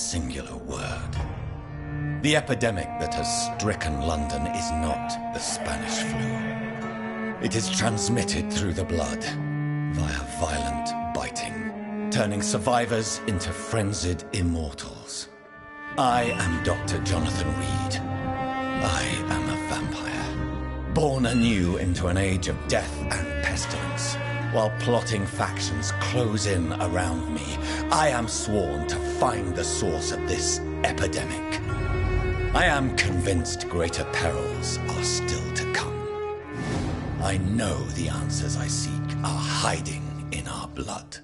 singular word. The epidemic that has stricken London is not the Spanish flu. It is transmitted through the blood, via violent biting, turning survivors into frenzied immortals. I am Dr. Jonathan Reed. I am a vampire, born anew into an age of death and pestilence. While plotting factions close in around me, I am sworn to find the source of this epidemic. I am convinced greater perils are still to come. I know the answers I seek are hiding in our blood.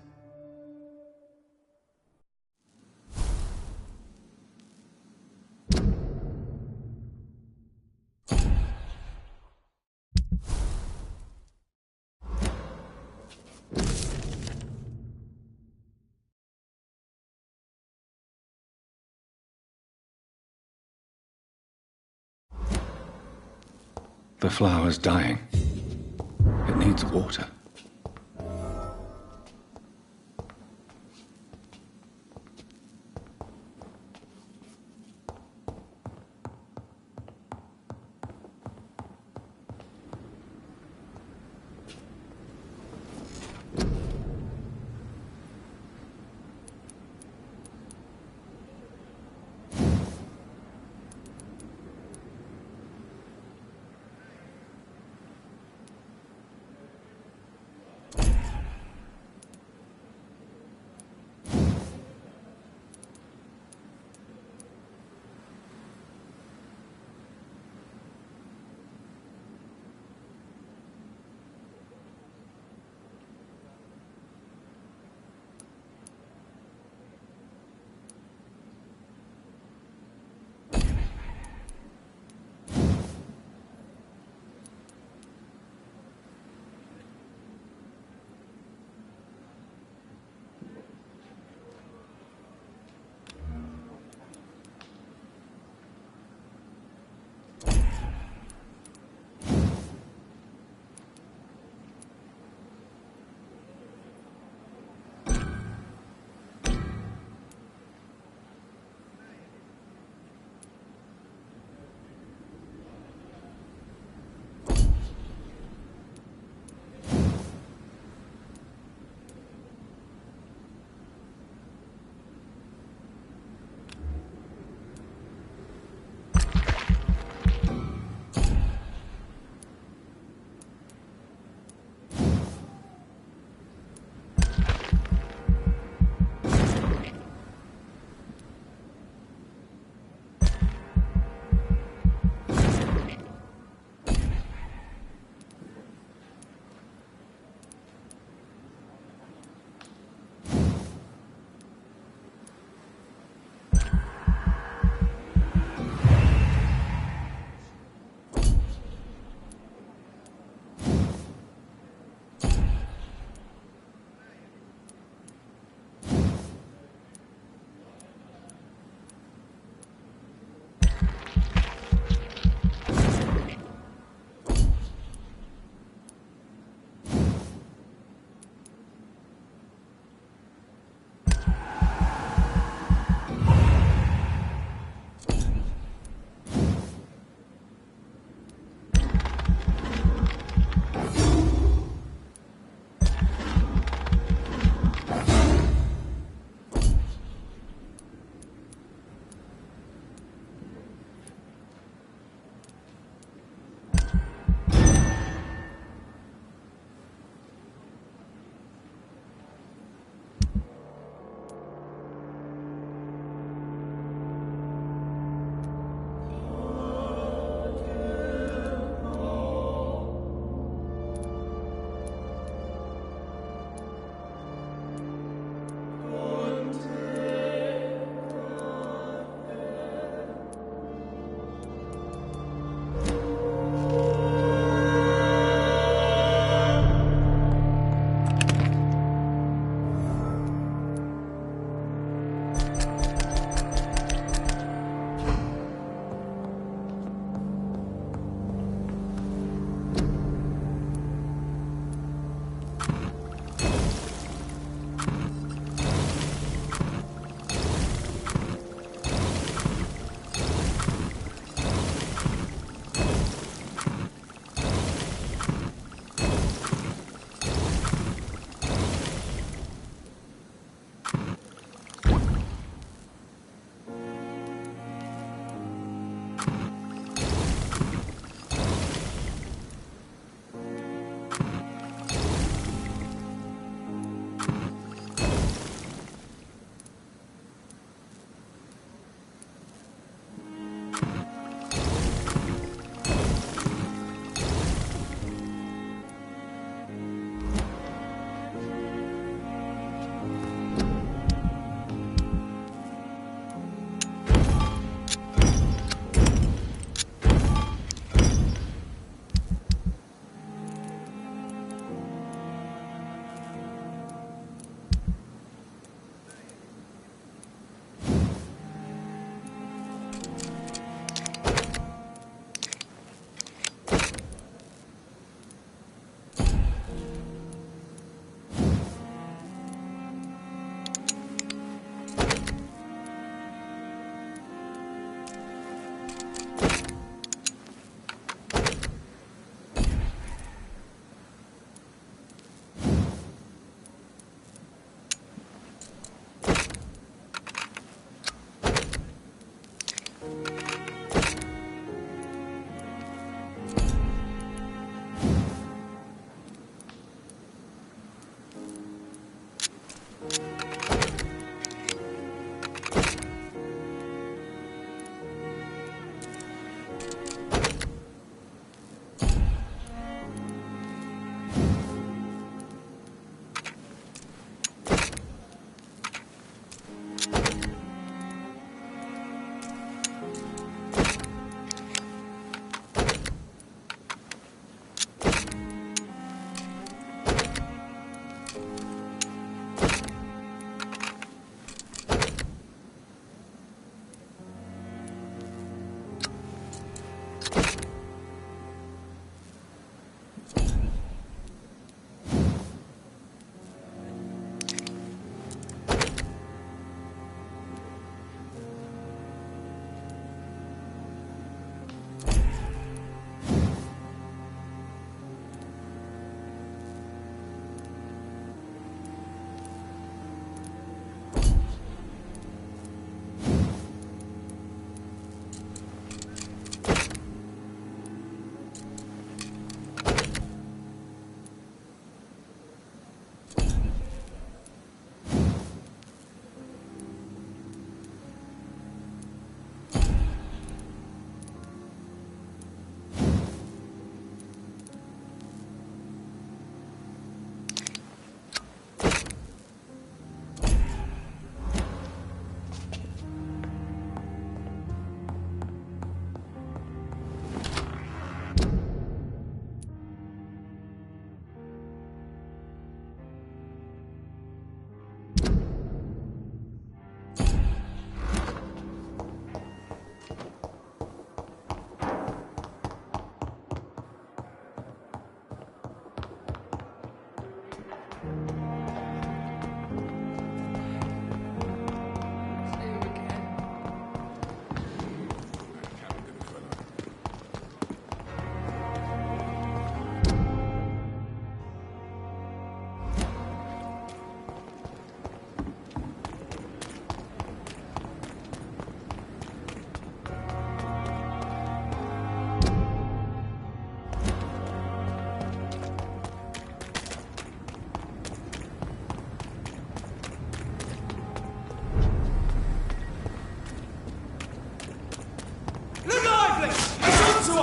The flower's dying. It needs water.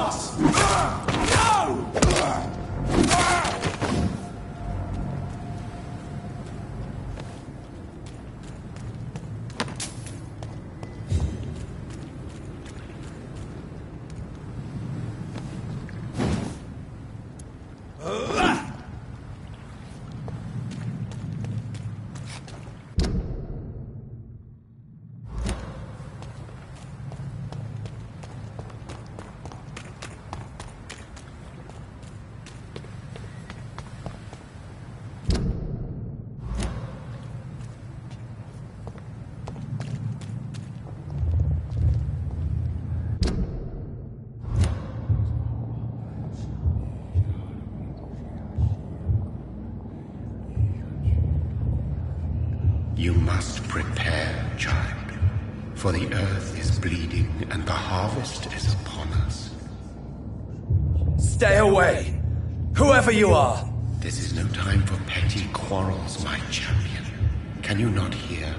pass! No! You must prepare, child, for the earth is bleeding and the harvest is upon us. Stay away! Whoever you are! This is no time for petty quarrels, my champion. Can you not hear?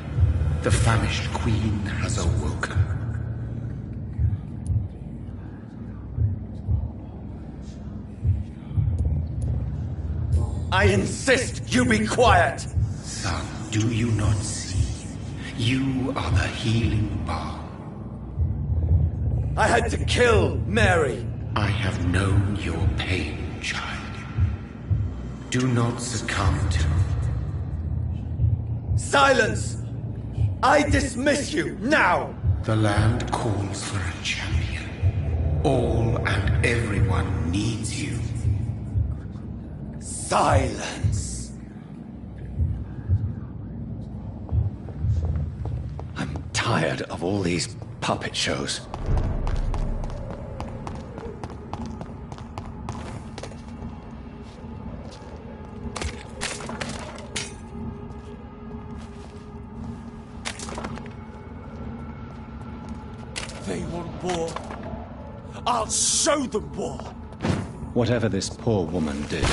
The famished queen has awoken. I insist you be quiet! Son, do you not see? You are the healing balm. I had to kill Mary! I have known your pain, child. Do not succumb to it. Silence! I dismiss you, now! The land calls for a champion. All and everyone needs you. Silence! I'm tired of all these puppet shows. They want war. I'll show them war. Whatever this poor woman did,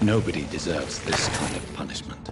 nobody deserves this kind of punishment.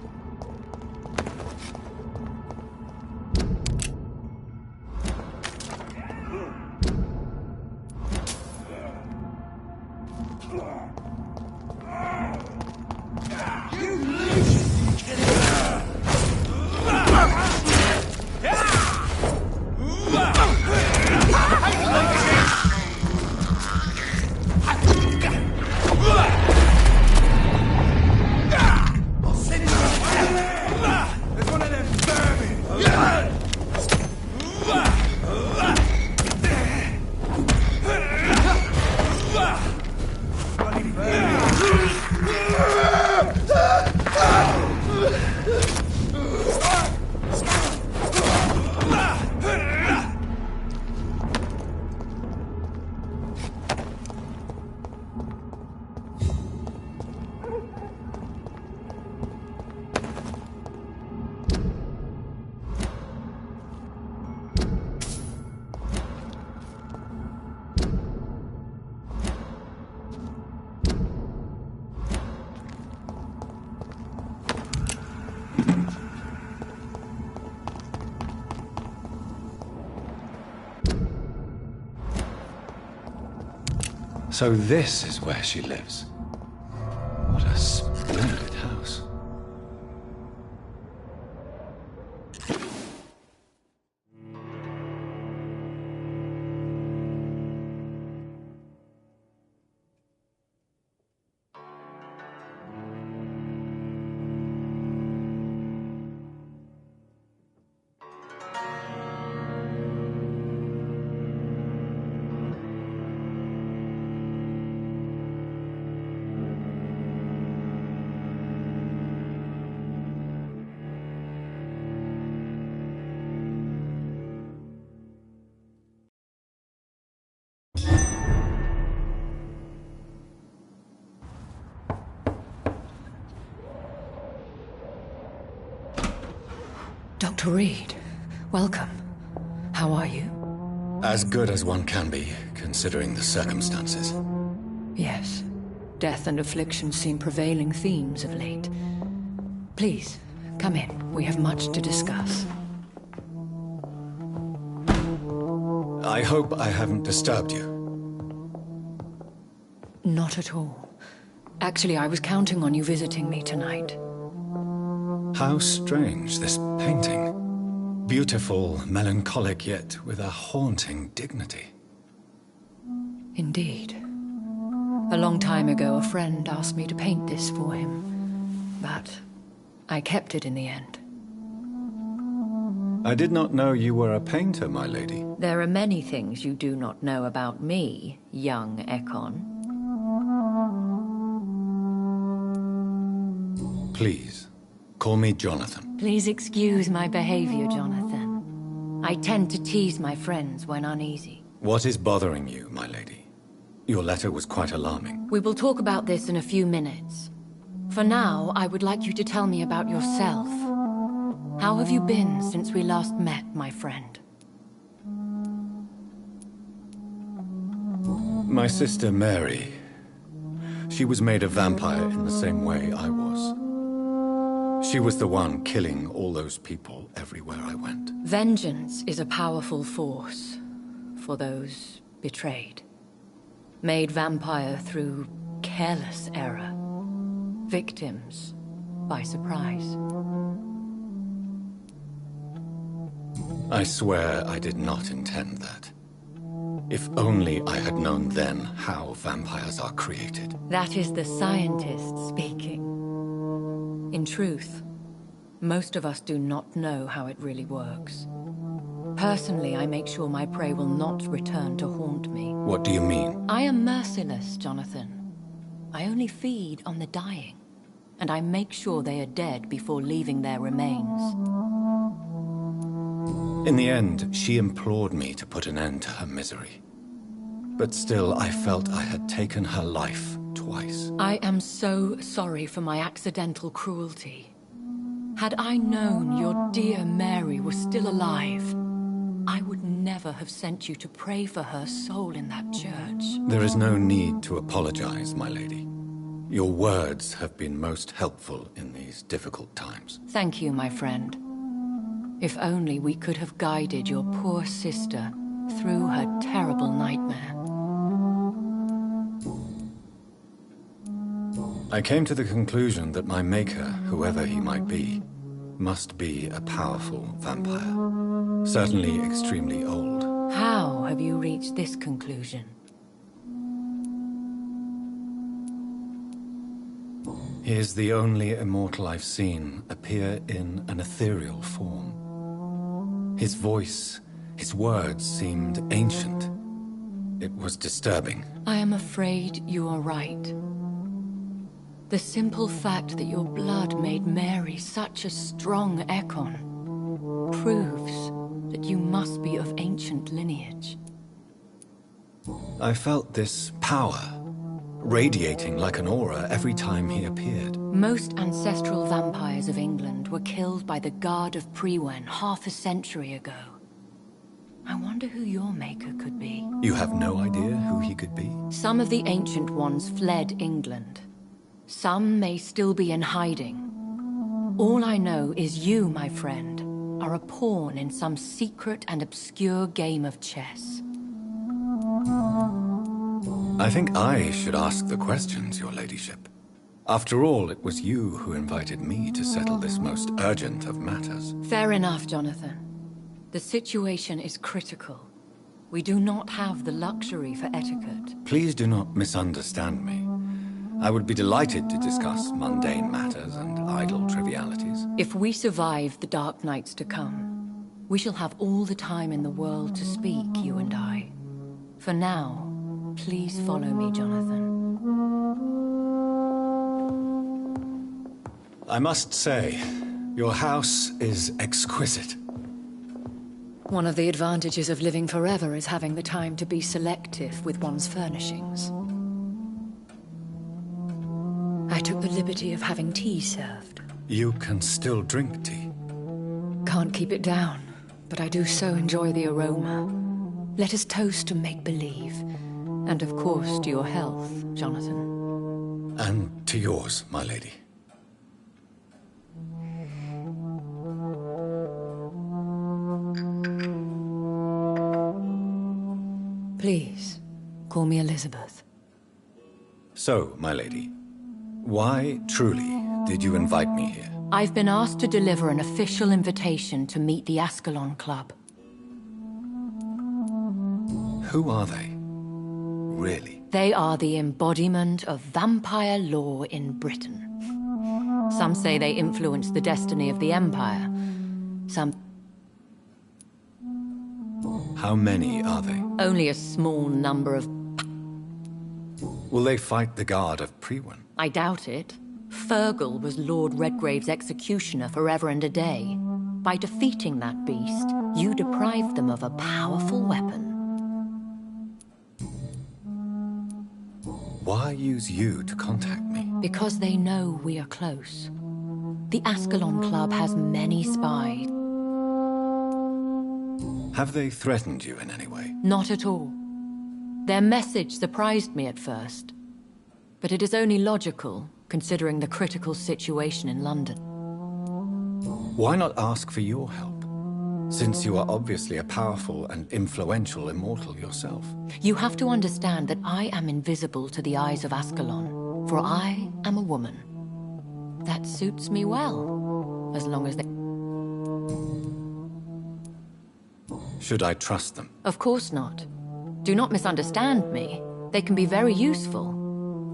So this is where she lives. What a splendid house. Dr. Reed, welcome. How are you? As good as one can be, considering the circumstances. Yes. Death and affliction seem prevailing themes of late. Please, come in. We have much to discuss. I hope I haven't disturbed you. Not at all. Actually, I was counting on you visiting me tonight. How strange, this painting. Beautiful, melancholic, yet with a haunting dignity. Indeed. A long time ago, a friend asked me to paint this for him, but I kept it in the end. I did not know you were a painter, my lady. There are many things you do not know about me, young Ekon. Please, call me Jonathan. Please excuse my behavior, Jonathan. I tend to tease my friends when uneasy. What is bothering you, my lady? Your letter was quite alarming. We will talk about this in a few minutes. For now, I would like you to tell me about yourself. How have you been since we last met, my friend? My sister Mary. She was made a vampire in the same way I was. She was the one killing all those people everywhere I went. Vengeance is a powerful force for those betrayed. Made vampire through careless error. Victims by surprise. I swear I did not intend that. If only I had known then how vampires are created. That is the scientist speaking. In truth, most of us do not know how it really works. Personally, I make sure my prey will not return to haunt me. What do you mean? I am merciless, Jonathan. I only feed on the dying, and I make sure they are dead before leaving their remains. In the end, she implored me to put an end to her misery. But still, I felt I had taken her life twice. I am so sorry for my accidental cruelty. Had I known your dear Mary was still alive, I would never have sent you to pray for her soul in that church. There is no need to apologize, my lady. Your words have been most helpful in these difficult times. Thank you, my friend. If only we could have guided your poor sister through her terrible nightmare. I came to the conclusion that my maker, whoever he might be, must be a powerful vampire. Certainly extremely old. How have you reached this conclusion? He is the only immortal I've seen appear in an ethereal form. His voice, his words seemed ancient. It was disturbing. I am afraid you are right. The simple fact that your blood made Mary such a strong Ekon proves that you must be of ancient lineage. I felt this power, radiating like an aura every time he appeared. Most ancestral vampires of England were killed by the Guard of Priwen half a century ago. I wonder who your maker could be. You have no idea who he could be? Some of the ancient ones fled England. Some may still be in hiding. All I know is you, my friend, are a pawn in some secret and obscure game of chess. I think I should ask the questions, your ladyship. After all, it was you who invited me to settle this most urgent of matters. Fair enough, Jonathan. The situation is critical. We do not have the luxury for etiquette. Please do not misunderstand me. I would be delighted to discuss mundane matters and idle trivialities. If we survive the dark nights to come, we shall have all the time in the world to speak, you and I. For now, please follow me, Jonathan. I must say, your house is exquisite. One of the advantages of living forever is having the time to be selective with one's furnishings. I took the liberty of having tea served. You can still drink tea. Can't keep it down, but I do so enjoy the aroma. Let us toast to make-believe. And of course to your health, Jonathan. And to yours, my lady. Please, call me Elizabeth. So, my lady, why, truly, did you invite me here? I've been asked to deliver an official invitation to meet the Ascalon Club. Who are they? Really? They are the embodiment of vampire law in Britain. Some say they influence the destiny of the Empire. Some... How many are they? Only a small number of... Will they fight the guard of Priwen? I doubt it. Fergal was Lord Redgrave's executioner forever and a day. By defeating that beast, you deprived them of a powerful weapon. Why use you to contact me? Because they know we are close. The Ascalon Club has many spies. Have they threatened you in any way? Not at all. Their message surprised me at first. But it is only logical, considering the critical situation in London. Why not ask for your help? Since you are obviously a powerful and influential immortal yourself. You have to understand that I am invisible to the eyes of Ascalon, for I am a woman. That suits me well, as long as they... Should I trust them? Of course not. Do not misunderstand me. They can be very useful,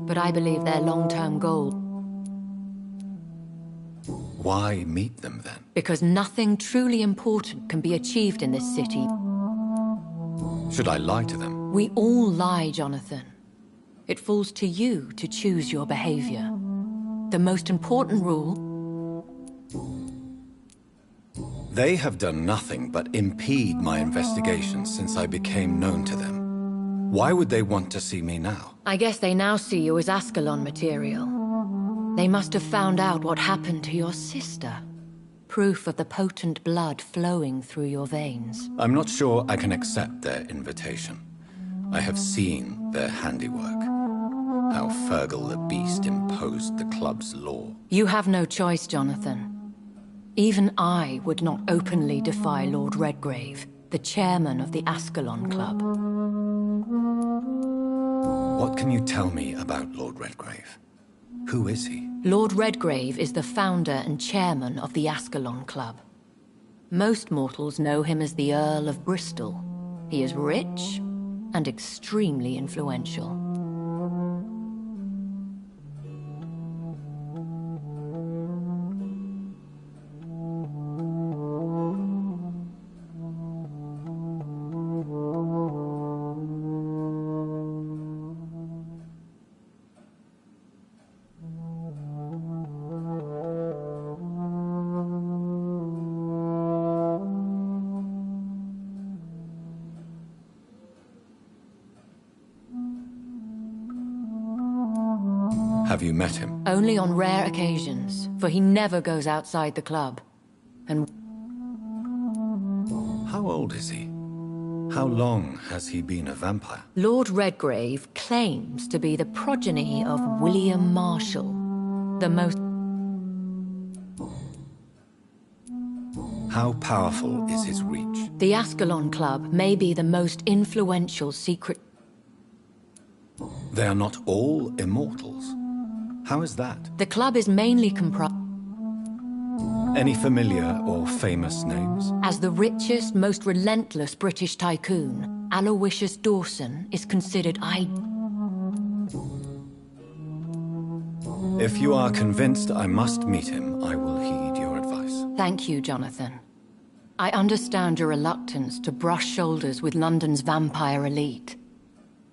but I believe their long-term goal... Why meet them then? Because nothing truly important can be achieved in this city. Should I lie to them? We all lie, Jonathan. It falls to you to choose your behavior. The most important rule... They have done nothing but impede my investigations since I became known to them. Why would they want to see me now? I guess they now see you as Ascalon material. They must have found out what happened to your sister. Proof of the potent blood flowing through your veins. I'm not sure I can accept their invitation. I have seen their handiwork. How Fergal the Beast imposed the club's law. You have no choice, Jonathan. Even I would not openly defy Lord Redgrave, the chairman of the Ascalon Club. What can you tell me about Lord Redgrave? Who is he? Lord Redgrave is the founder and chairman of the Ascalon Club. Most mortals know him as the Earl of Bristol. He is rich and extremely influential. Have you met him? Only on rare occasions, for he never goes outside the club. And How old is he? How long has he been a vampire? Lord Redgrave claims to be the progeny of William Marshall, the most... How powerful is his reach? The Ascalon Club may be the most influential secret... They are not all immortals. How is that? The club is mainly comprised... Any familiar or famous names? As the richest, most relentless British tycoon, Aloysius Dawson is considered If you are convinced I must meet him, I will heed your advice. Thank you, Jonathan. I understand your reluctance to brush shoulders with London's vampire elite.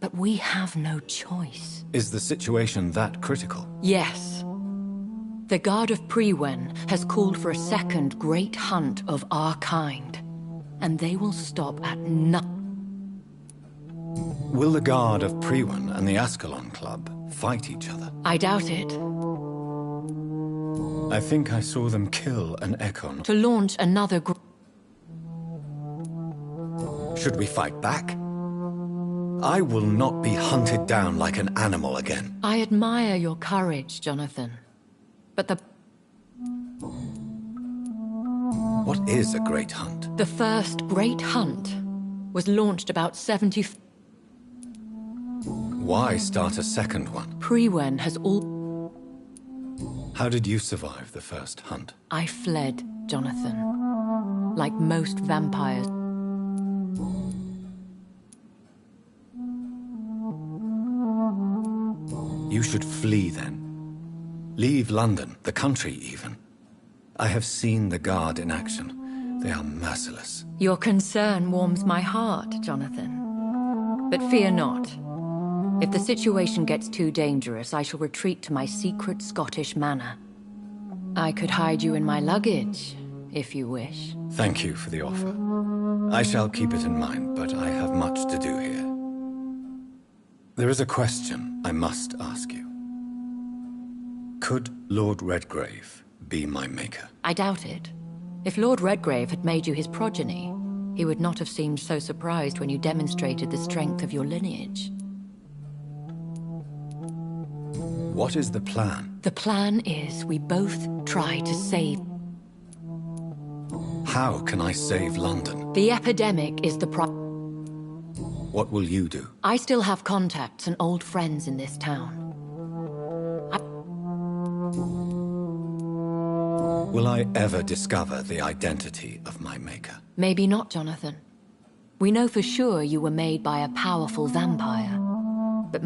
But we have no choice. Is the situation that critical? Yes. The Guard of Priwen has called for a second great hunt of our kind. And they will stop at nothing. Will the Guard of Priwen and the Ascalon Club fight each other? I doubt it. I think I saw them kill an Ekon. To launch another Should we fight back? I will not be hunted down like an animal again. I admire your courage, Jonathan. But What is a great hunt? the first great hunt was launched about 70... why start a second one? Priwen has all... How did you survive the first hunt? I fled, Jonathan. Like most vampires. You should flee then. Leave London, the country even. I have seen the Guard in action. They are merciless. Your concern warms my heart, Jonathan. But fear not. If the situation gets too dangerous, I shall retreat to my secret Scottish manor. I could hide you in my luggage, if you wish. Thank you for the offer. I shall keep it in mind, but I have much to do here. There is a question I must ask you. Could Lord Redgrave be my maker? I doubt it. If Lord Redgrave had made you his progeny, he would not have seemed so surprised when you demonstrated the strength of your lineage. What is the plan? The plan is we both try to save... How can I save London? The epidemic is the What will you do? I still have contacts and old friends in this town. Will I ever discover the identity of my maker? Maybe not, Jonathan. We know for sure you were made by a powerful vampire. But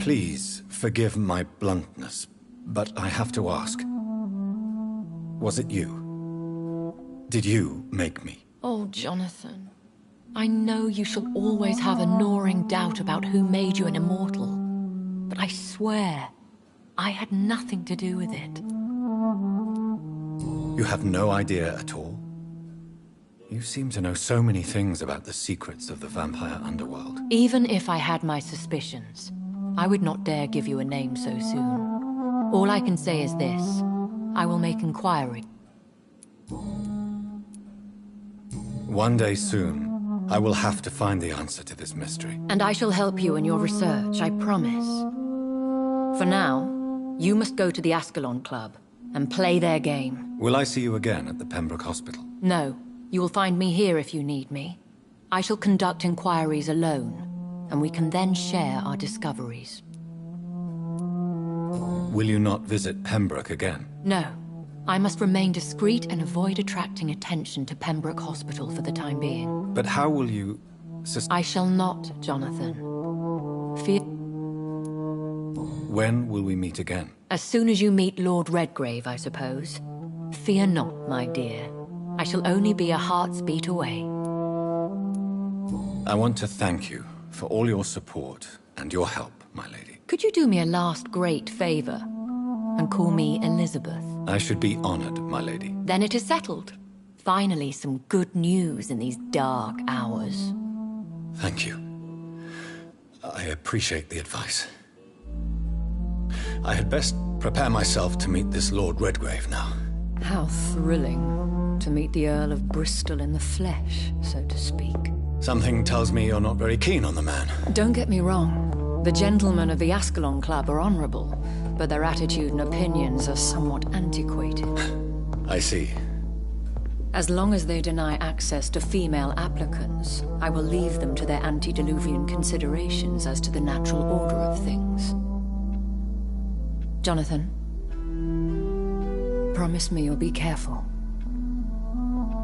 Please forgive my bluntness, but I have to ask. Was it you? Did you make me? Oh, Jonathan. I know you shall always have a gnawing doubt about who made you an immortal. But I swear, I had nothing to do with it. You have no idea at all? You seem to know so many things about the secrets of the vampire underworld. Even if I had my suspicions, I would not dare give you a name so soon. All I can say is this. I will make inquiry. One day soon, I will have to find the answer to this mystery. And I shall help you in your research, I promise. For now, you must go to the Ascalon Club and play their game. Will I see you again at the Pembroke Hospital? No, you will find me here if you need me. I shall conduct inquiries alone, and we can then share our discoveries. Will you not visit Pembroke again? No. I must remain discreet and avoid attracting attention to Pembroke Hospital for the time being. But how will you... I shall not, Jonathan. Fear... When will we meet again? As soon as you meet Lord Redgrave, I suppose. Fear not, my dear. I shall only be a heart's beat away. I want to thank you for all your support and your help, my lady. Could you do me a last great favor and call me Elizabeth? I should be honored, my lady. Then it is settled. Finally, some good news in these dark hours. Thank you. I appreciate the advice. I had best prepare myself to meet this Lord Redgrave now. How thrilling to meet the Earl of Bristol in the flesh, so to speak. Something tells me you're not very keen on the man. Don't get me wrong. The gentlemen of the Ascalon Club are honorable, but their attitude and opinions are somewhat antiquated. I see. As long as they deny access to female applicants, I will leave them to their antediluvian considerations as to the natural order of things. Jonathan, promise me you'll be careful.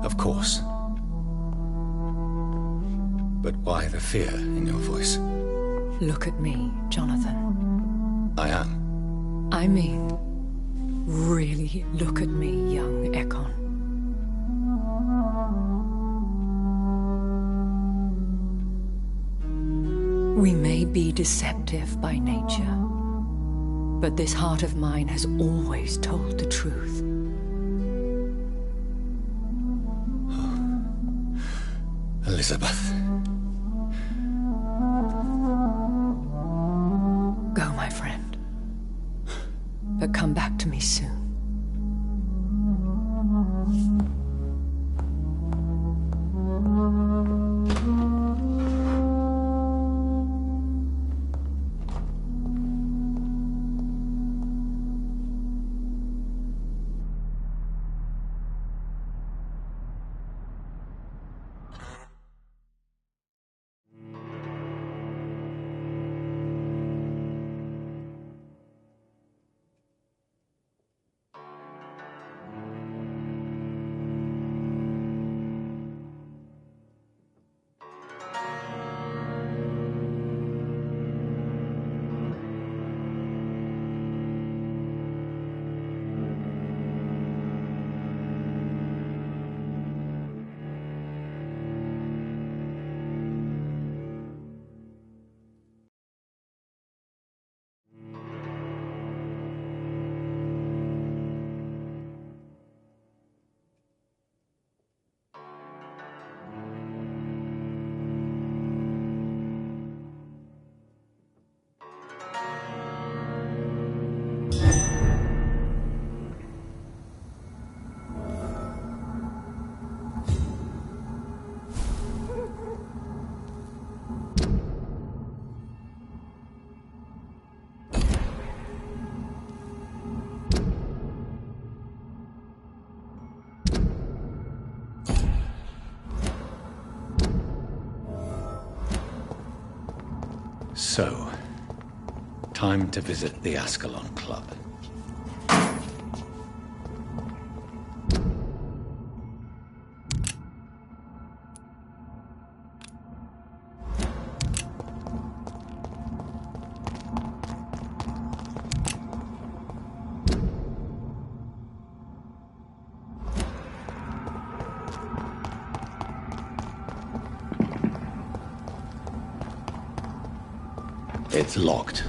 Of course. But why the fear in your voice? Look at me, Jonathan. I am. I mean, really look at me, young Ekon. We may be deceptive by nature, but this heart of mine has always told the truth. Elizabeth. Go, my friend. But come back to me soon. So, time to visit the Ascalon Club. It's locked.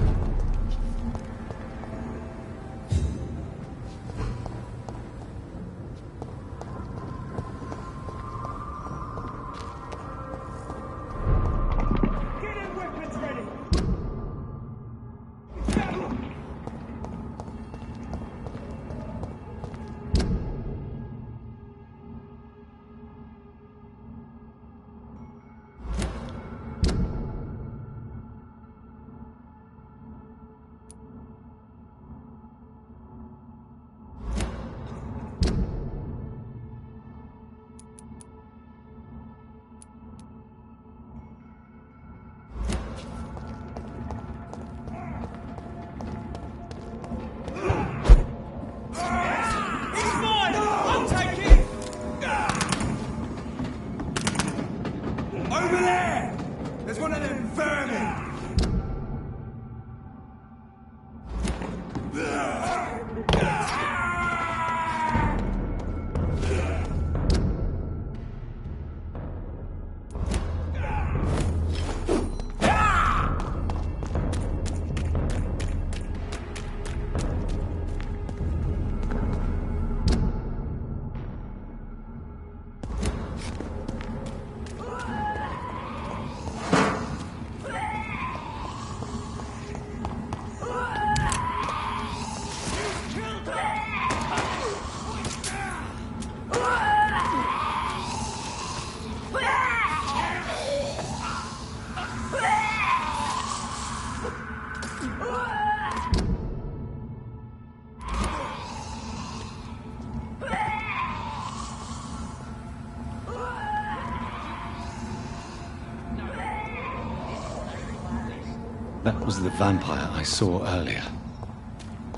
That was the vampire I saw earlier.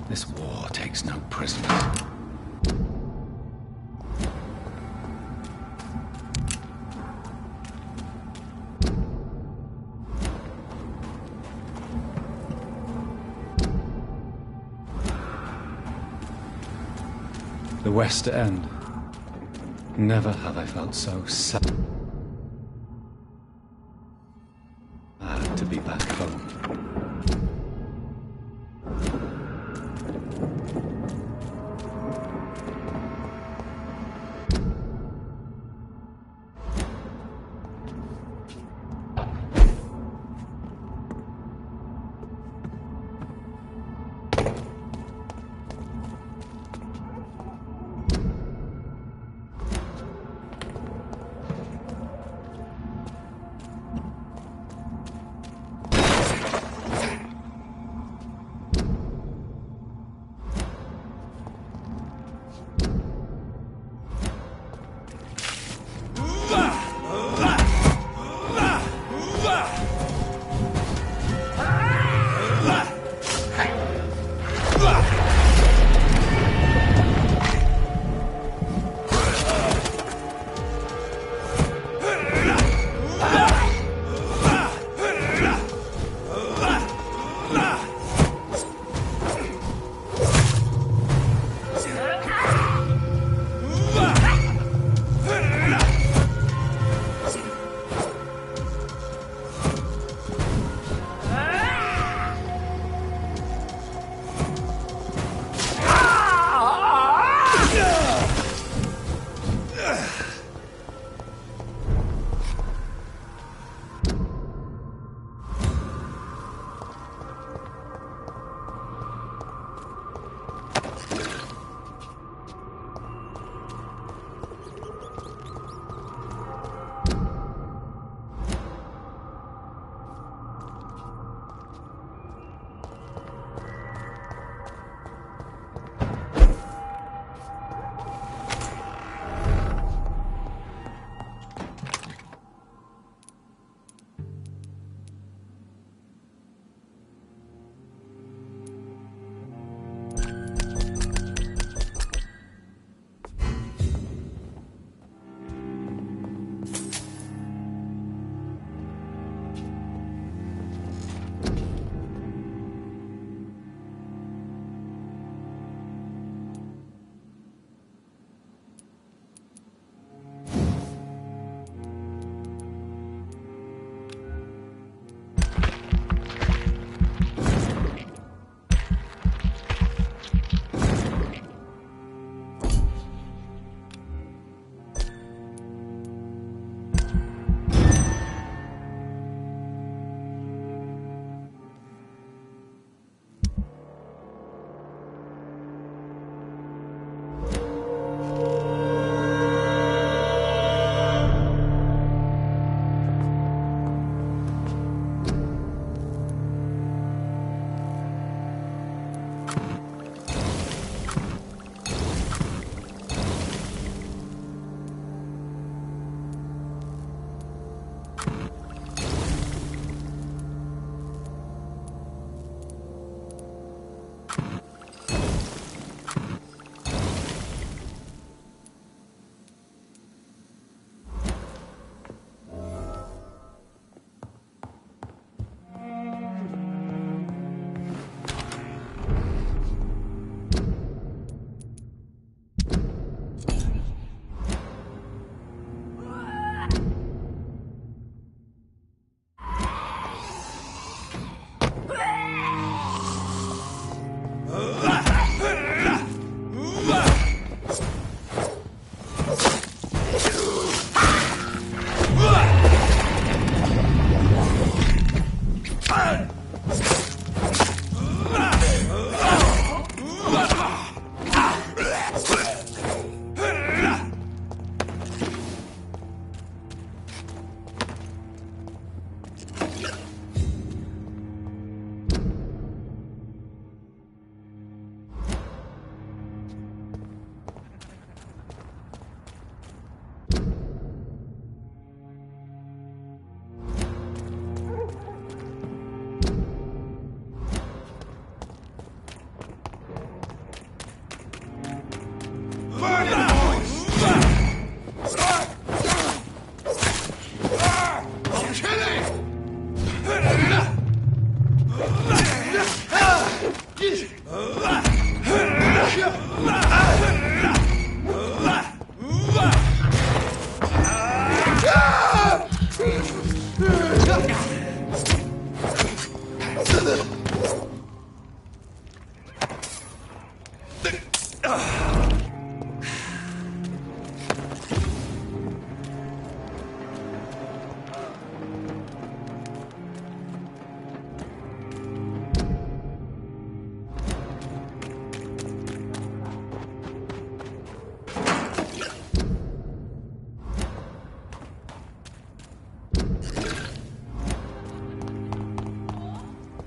This war takes no prisoners. The West End. Never have I felt so sad to be back home.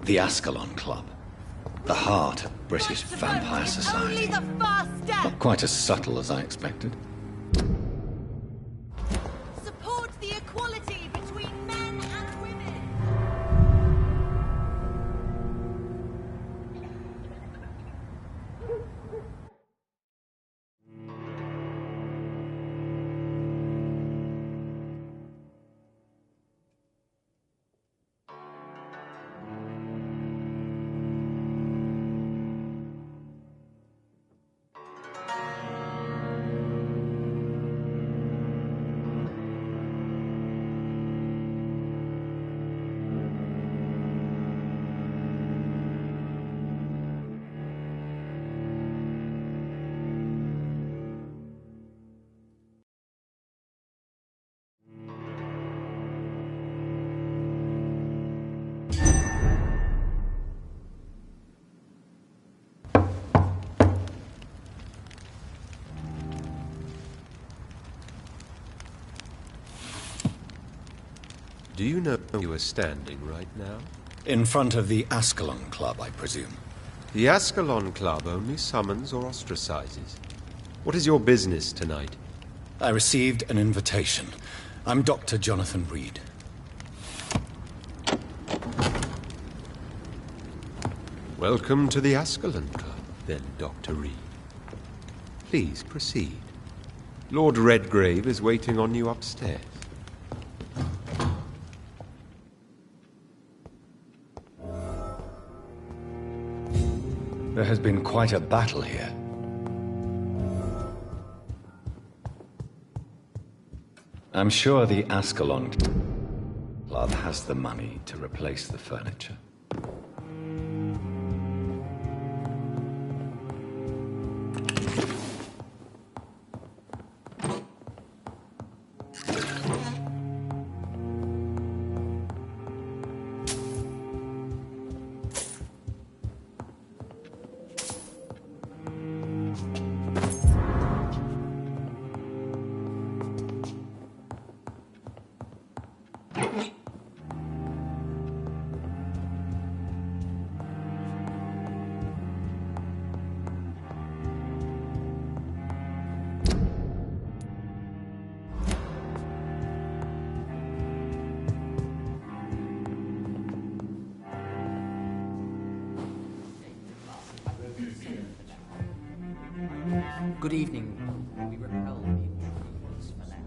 The Ascalon Club. The heart of British vampire society. Only the first step! Not quite as subtle as I expected. Support the equality between men and women! Do you know where you are standing right now? In front of the Ascalon Club, I presume. The Ascalon Club only summons or ostracizes. What is your business tonight? I received an invitation. I'm Dr. Jonathan Reed. Welcome to the Ascalon Club, then, Dr. Reed. Please proceed. Lord Redgrave is waiting on you upstairs. There has been quite a battle here. I'm sure the Ascalon Club has the money to replace the furniture. Good evening. We repel the intruders for now.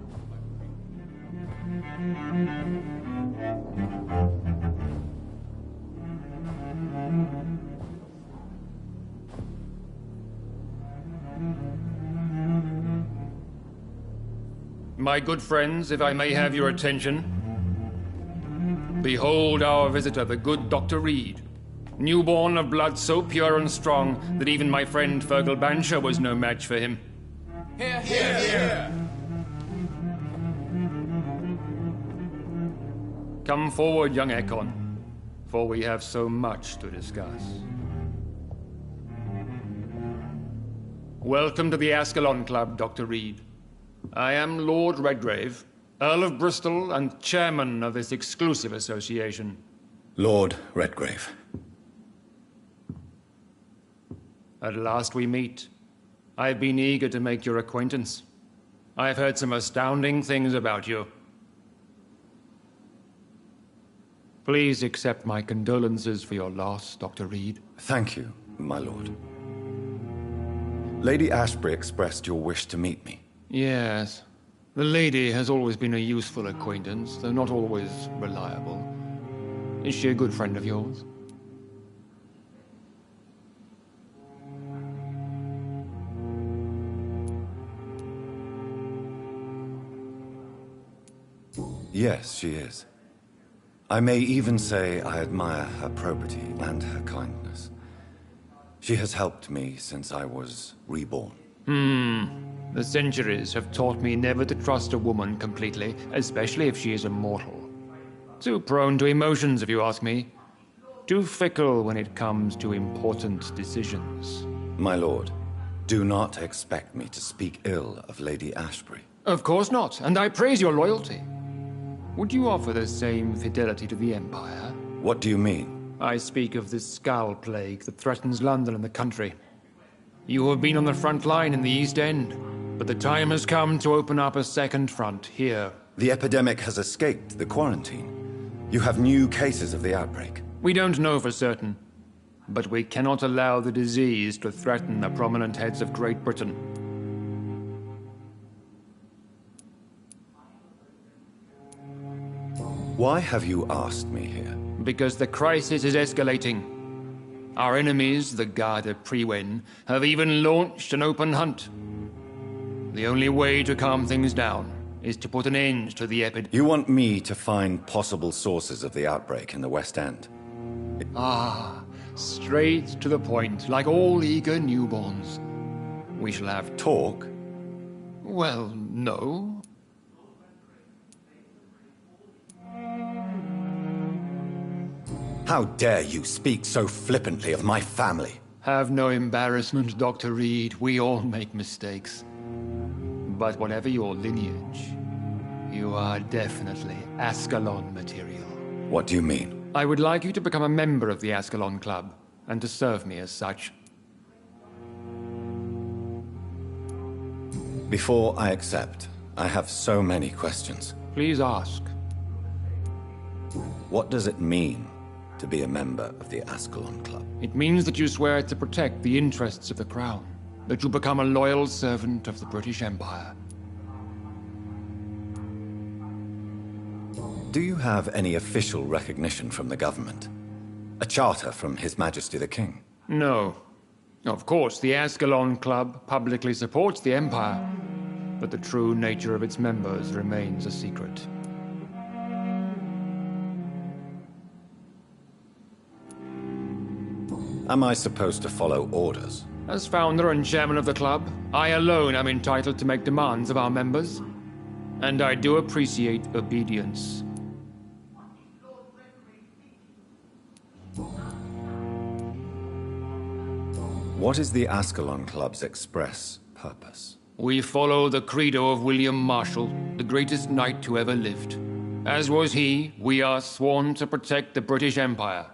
My good friends, if I may have your attention. Behold our visitor, the good Dr. Reed. Newborn of blood so pure and strong that even my friend Fergal Bansher was no match for him. Here, here, here! Come forward, young Ekon, for we have so much to discuss. Welcome to the Ascalon Club, Dr. Reed. I am Lord Redgrave, Earl of Bristol and chairman of this exclusive association. Lord Redgrave. At last we meet. I've been eager to make your acquaintance. I've heard some astounding things about you. Please accept my condolences for your loss, Dr. Reed. Thank you, my lord. Lady Ashbury expressed your wish to meet me. Yes. The lady has always been a useful acquaintance, though not always reliable. Is she a good friend of yours? Yes, she is. I may even say I admire her probity and her kindness. She has helped me since I was reborn. The centuries have taught me never to trust a woman completely, especially if she is a mortal. Too prone to emotions, if you ask me. Too fickle when it comes to important decisions. My lord, do not expect me to speak ill of Lady Ashbury. Of course not, and I praise your loyalty. Would you offer the same fidelity to the Empire? What do you mean? I speak of this skull plague that threatens London and the country. You have been on the front line in the East End, but the time has come to open up a second front here. The epidemic has escaped the quarantine. You have new cases of the outbreak. We don't know for certain, but we cannot allow the disease to threaten the prominent heads of Great Britain. Why have you asked me here? Because the crisis is escalating. Our enemies, the Garda Priwen, have even launched an open hunt. The only way to calm things down is to put an end to the epidemic. You want me to find possible sources of the outbreak in the West End? Ah, straight to the point, like all eager newborns. We shall have talk? Well, no. How dare you speak so flippantly of my family? Have no embarrassment, Dr. Reed. We all make mistakes. But whatever your lineage, you are definitely Ascalon material. What do you mean? I would like you to become a member of the Ascalon Club, and to serve me as such. Before I accept, I have so many questions. Please ask. What does it mean to be a member of the Ascalon Club? It means that you swear to protect the interests of the Crown, that you become a loyal servant of the British Empire. Do you have any official recognition from the government? A charter from His Majesty the King? No. Of course, the Ascalon Club publicly supports the Empire, but the true nature of its members remains a secret. Am I supposed to follow orders? As founder and chairman of the club, I alone am entitled to make demands of our members, and I do appreciate obedience. What is the Ascalon Club's express purpose? We follow the credo of William Marshall, the greatest knight who ever lived. As was he, we are sworn to protect the British Empire.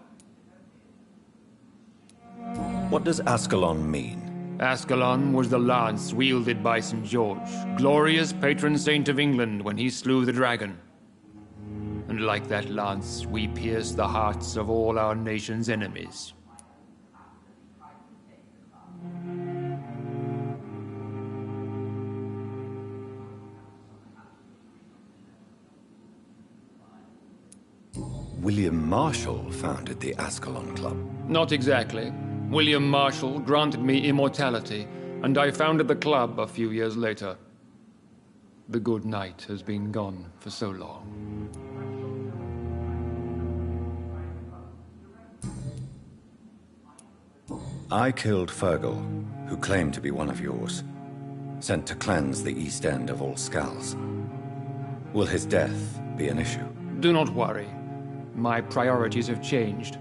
What does Ascalon mean? Ascalon was the lance wielded by St. George, glorious patron saint of England when he slew the dragon. And like that lance, we pierce the hearts of all our nation's enemies. William Marshall founded the Ascalon Club. Not exactly. William Marshall granted me immortality, and I founded the club a few years later. The good knight has been gone for so long. I killed Fergal, who claimed to be one of yours, sent to cleanse the East End of all skulls. Will his death be an issue? Do not worry. My priorities have changed.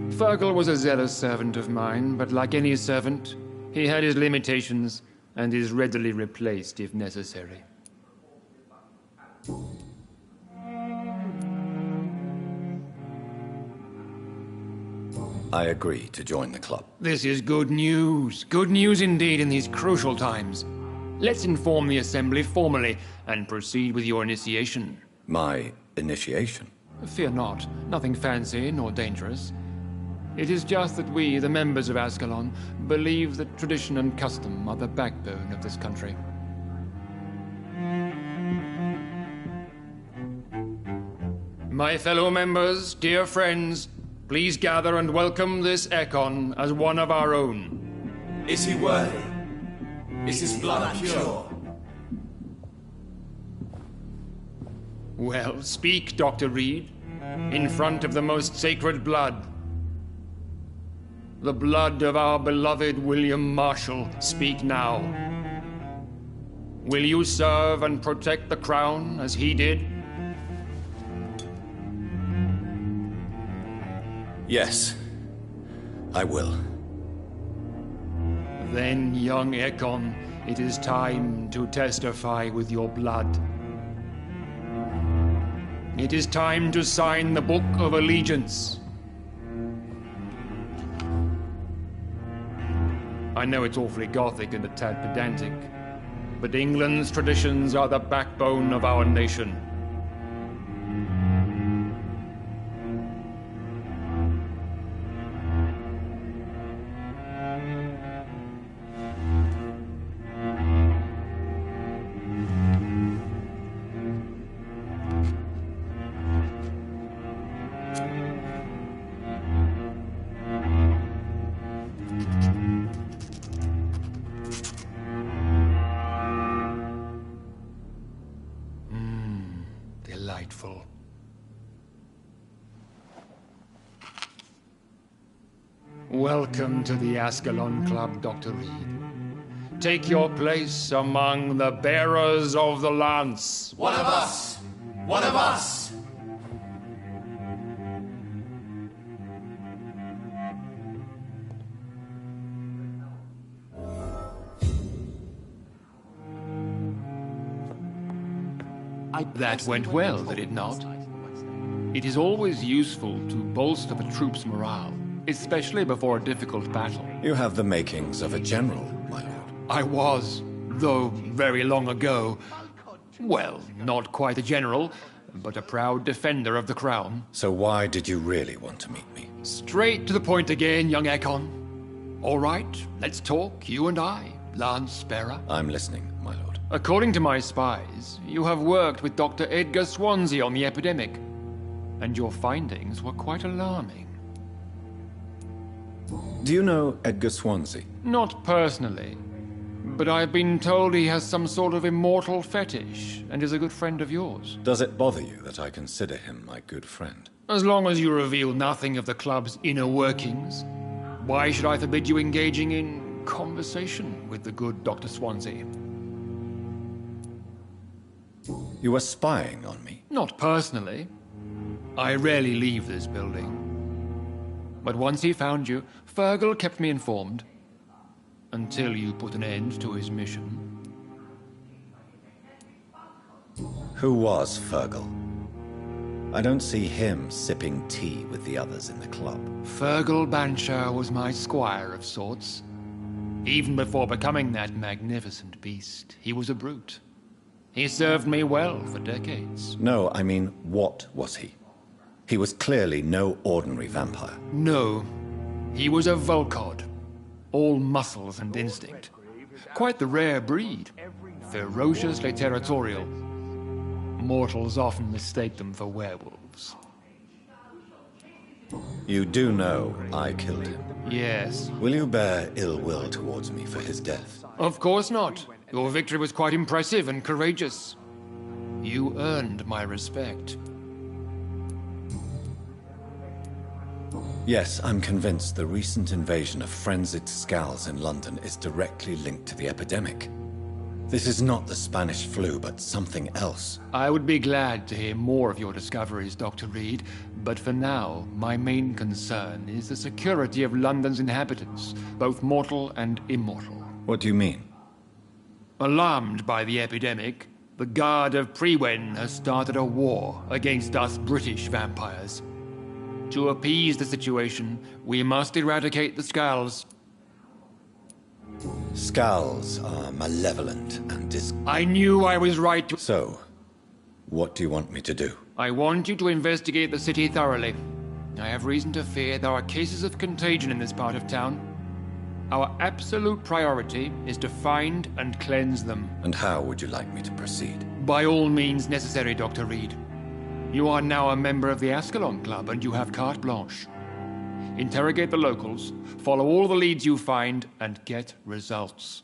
Fergal was a zealous servant of mine, but like any servant, he had his limitations and is readily replaced if necessary. I agree to join the club. This is good news. Good news indeed in these crucial times. Let's inform the Assembly formally and proceed with your initiation. My initiation? Fear not. Nothing fancy nor dangerous. It is just that we, the members of Ascalon, believe that tradition and custom are the backbone of this country. My fellow members, dear friends, please gather and welcome this Ekon as one of our own. Is he worthy? Is his blood pure? Well, speak, Dr. Reed, in front of the most sacred blood. The blood of our beloved William Marshall, speak now. Will you serve and protect the crown as he did? Yes, I will. Then, young Ekon, it is time to testify with your blood. It is time to sign the Book of Allegiance. I know it's awfully gothic and a tad pedantic, but England's traditions are the backbone of our nation. Delightful. Welcome to the Ascalon Club, Dr. Reed. Take your place among the bearers of the lance. One of us! One of us! That went well, did it not? It is always useful to bolster the troops' morale, especially before a difficult battle. You have the makings of a general, my lord. I was, though very long ago. Well, not quite a general, but a proud defender of the crown. So why did you really want to meet me? Straight to the point again, young Ekon. All right, let's talk, you and I, Lance Bearer. I'm listening, my lord. According to my spies, you have worked with Dr. Edgar Swansea on the epidemic, and your findings were quite alarming. Do you know Edgar Swansea? Not personally, but I've been told he has some sort of immortal fetish and is a good friend of yours. Does it bother you that I consider him my good friend? As long as you reveal nothing of the club's inner workings, why should I forbid you engaging in conversation with the good Dr. Swansea? You were spying on me? Not personally. I rarely leave this building. But once he found you, Fergal kept me informed. Until you put an end to his mission. Who was Fergal? I don't see him sipping tea with the others in the club. Fergal Banshire was my squire of sorts. Even before becoming that magnificent beast, he was a brute. He served me well for decades. No, I mean, what was he? He was clearly no ordinary vampire. No, he was a Volcod. All muscles and instinct. Quite the rare breed. Ferociously territorial. Mortals often mistake them for werewolves. You do know I killed him. Yes. Will you bear ill will towards me for his death? Of course not. Your victory was quite impressive and courageous. You earned my respect. Yes, I'm convinced the recent invasion of frenzied Scals in London is directly linked to the epidemic. This is not the Spanish flu, but something else. I would be glad to hear more of your discoveries, Dr. Reed, but for now, my main concern is the security of London's inhabitants, both mortal and immortal. What do you mean? Alarmed by the epidemic, the Guard of Prewen has started a war against us British vampires. To appease the situation, we must eradicate the Scals. Scals are malevolent and I knew I was right to— So, what do you want me to do? I want you to investigate the city thoroughly. I have reason to fear there are cases of contagion in this part of town. Our absolute priority is to find and cleanse them. And how would you like me to proceed? By all means necessary, Dr. Reed. You are now a member of the Ascalon Club and you have carte blanche. Interrogate the locals, follow all the leads you find, and get results.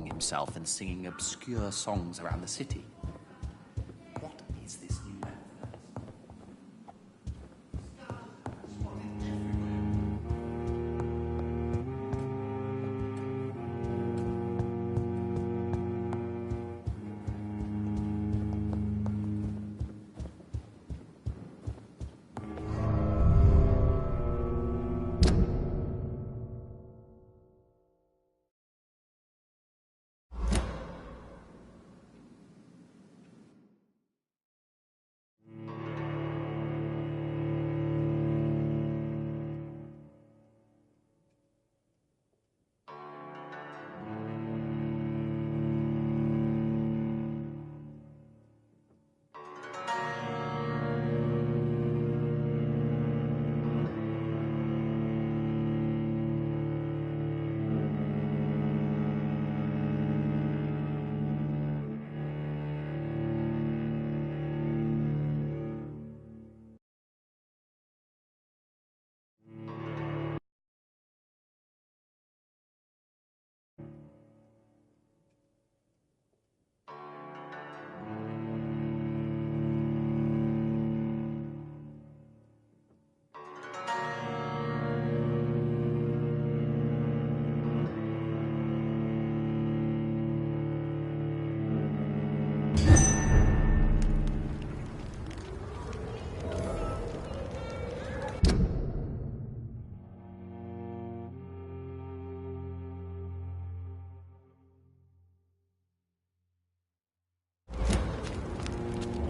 Himself and singing obscure songs around the city. What is this new method?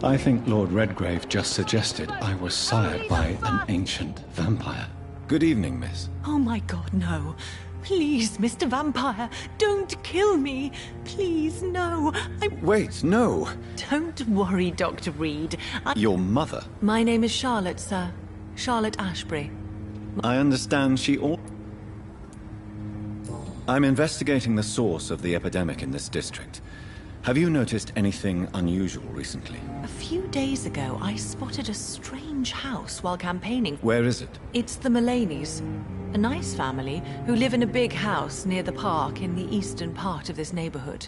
I think Lord Redgrave just suggested I was sired by an ancient vampire. Good evening, miss. Oh my god, no. Please, Mr. Vampire, don't kill me. Please, no. Wait, no. Don't worry, Dr. Reed. Your mother? My name is Charlotte, sir. Charlotte Ashbury. I understand I'm investigating the source of the epidemic in this district. Have you noticed anything unusual recently? A few days ago, I spotted a strange house while campaigning. Where is it? It's the Mullaney's. A nice family who live in a big house near the park in the eastern part of this neighborhood.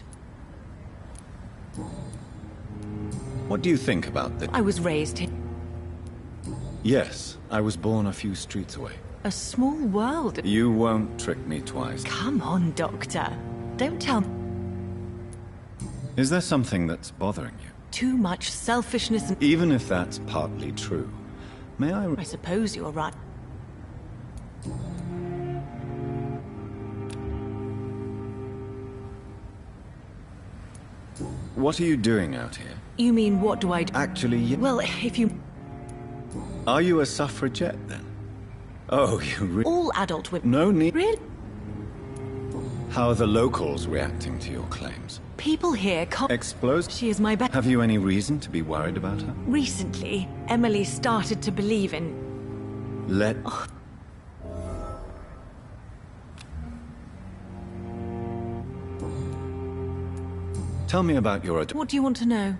What do you think about this? I was raised here. Yes, I was born a few streets away. A small world. You won't trick me twice. Come on, Doctor. Don't tell me. Is there something that's bothering you? Too much selfishness and... Even if that's partly true, may I... I suppose you're right. What are you doing out here? You mean, what do I do? Actually, Well, if you... Are you a suffragette, then? Oh, you really... All adult women... No need... Really? How are the locals reacting to your claims? People here can't... Explosive? She is my best... Have you any reason to be worried about her? Recently, Emily started to believe in... Let... Tell me about your... What do you want to know?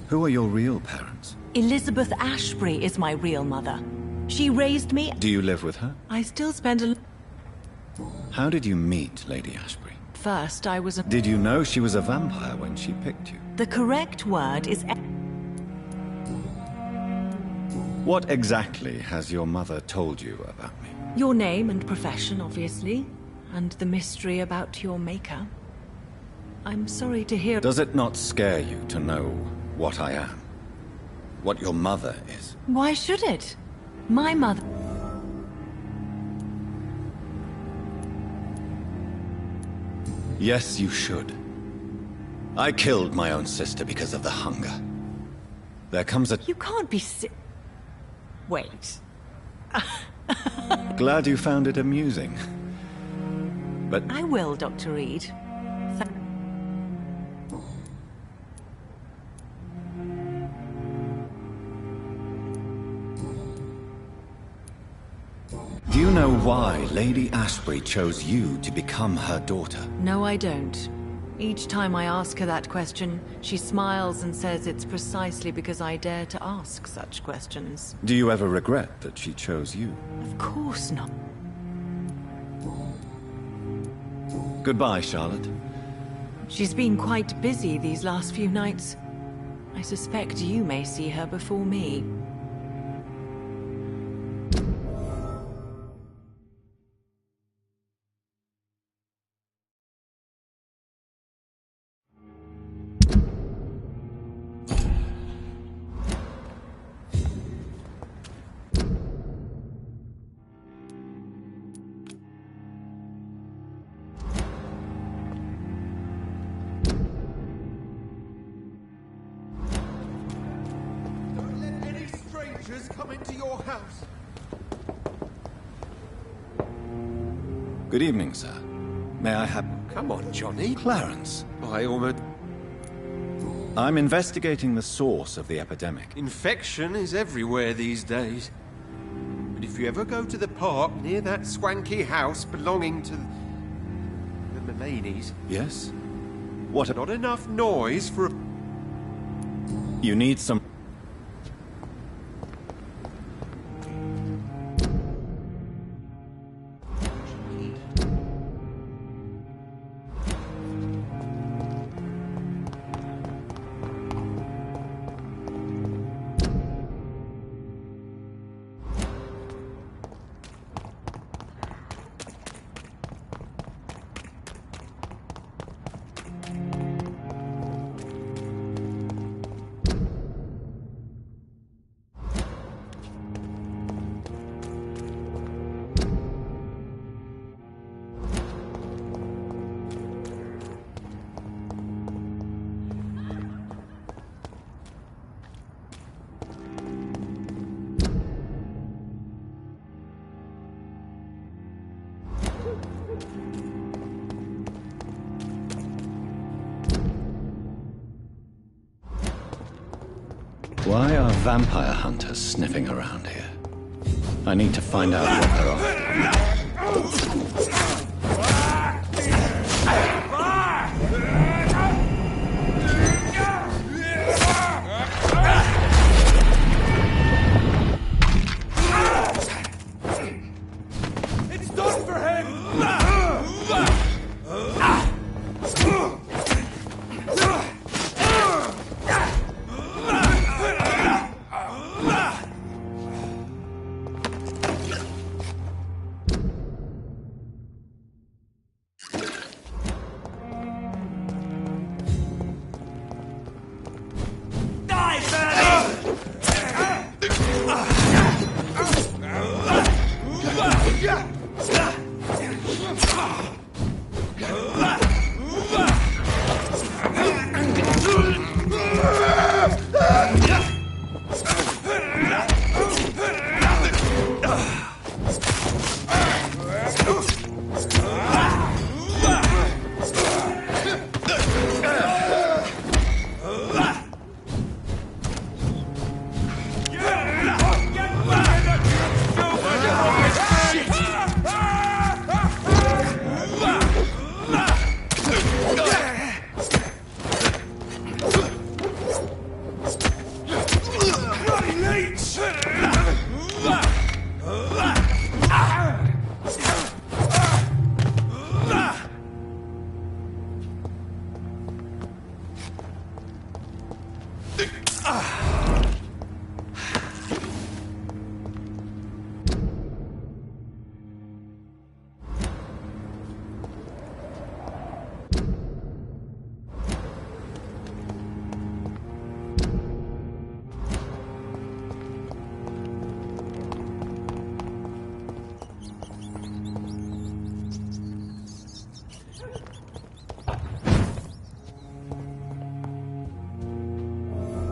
Who are your real parents? Elizabeth Ashbury is my real mother. She raised me... Do you live with her? I still spend a... How did you meet Lady Ashbury? First, I was a... Did you know she was a vampire when she picked you? The correct word is... What exactly has your mother told you about me? Your name and profession, obviously. And the mystery about your maker. I'm sorry to hear... Does it not scare you to know what I am? What your mother is? Why should it? My mother... Yes, you should. I killed my own sister because of the hunger. There comes a... You can't be Wait. Glad you found it amusing. But... I will, Dr. Reed. Do you know why Lady Ashbury chose you to become her daughter? No, I don't. Each time I ask her that question, she smiles and says it's precisely because I dare to ask such questions. Do you ever regret that she chose you? Of course not. Goodbye, Charlotte. She's been quite busy these last few nights. I suspect you may see her before me. Come into your house. Good evening, sir. May I have... Come on, Johnny. Clarence. I almost... I'm investigating the source of the epidemic. Infection is everywhere these days. But if you ever go to the park near that swanky house belonging to the Mullaney's... Yes? What? Not enough noise for a... You need some... Why are vampire hunters sniffing around here? I need to find out what they're after.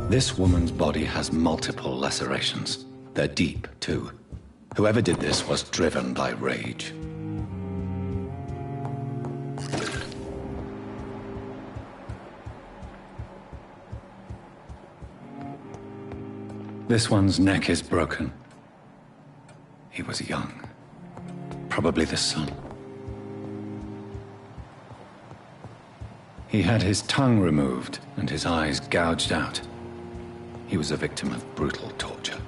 This woman's body has multiple lacerations. They're deep, too. Whoever did this was driven by rage. This one's neck is broken. He was young. Probably the son. He had his tongue removed and his eyes gouged out. He was a victim of brutal torture.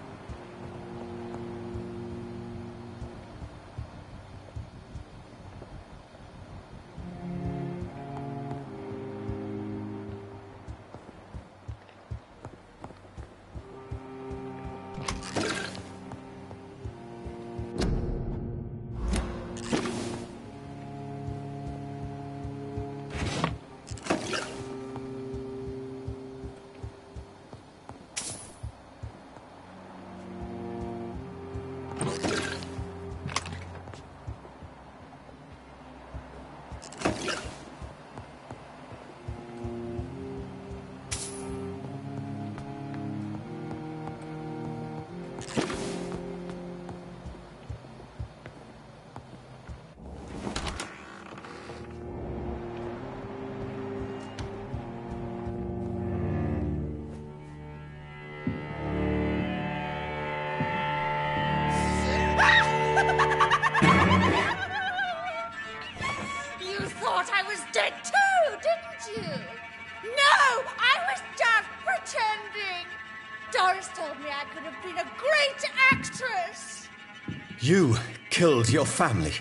You killed your family.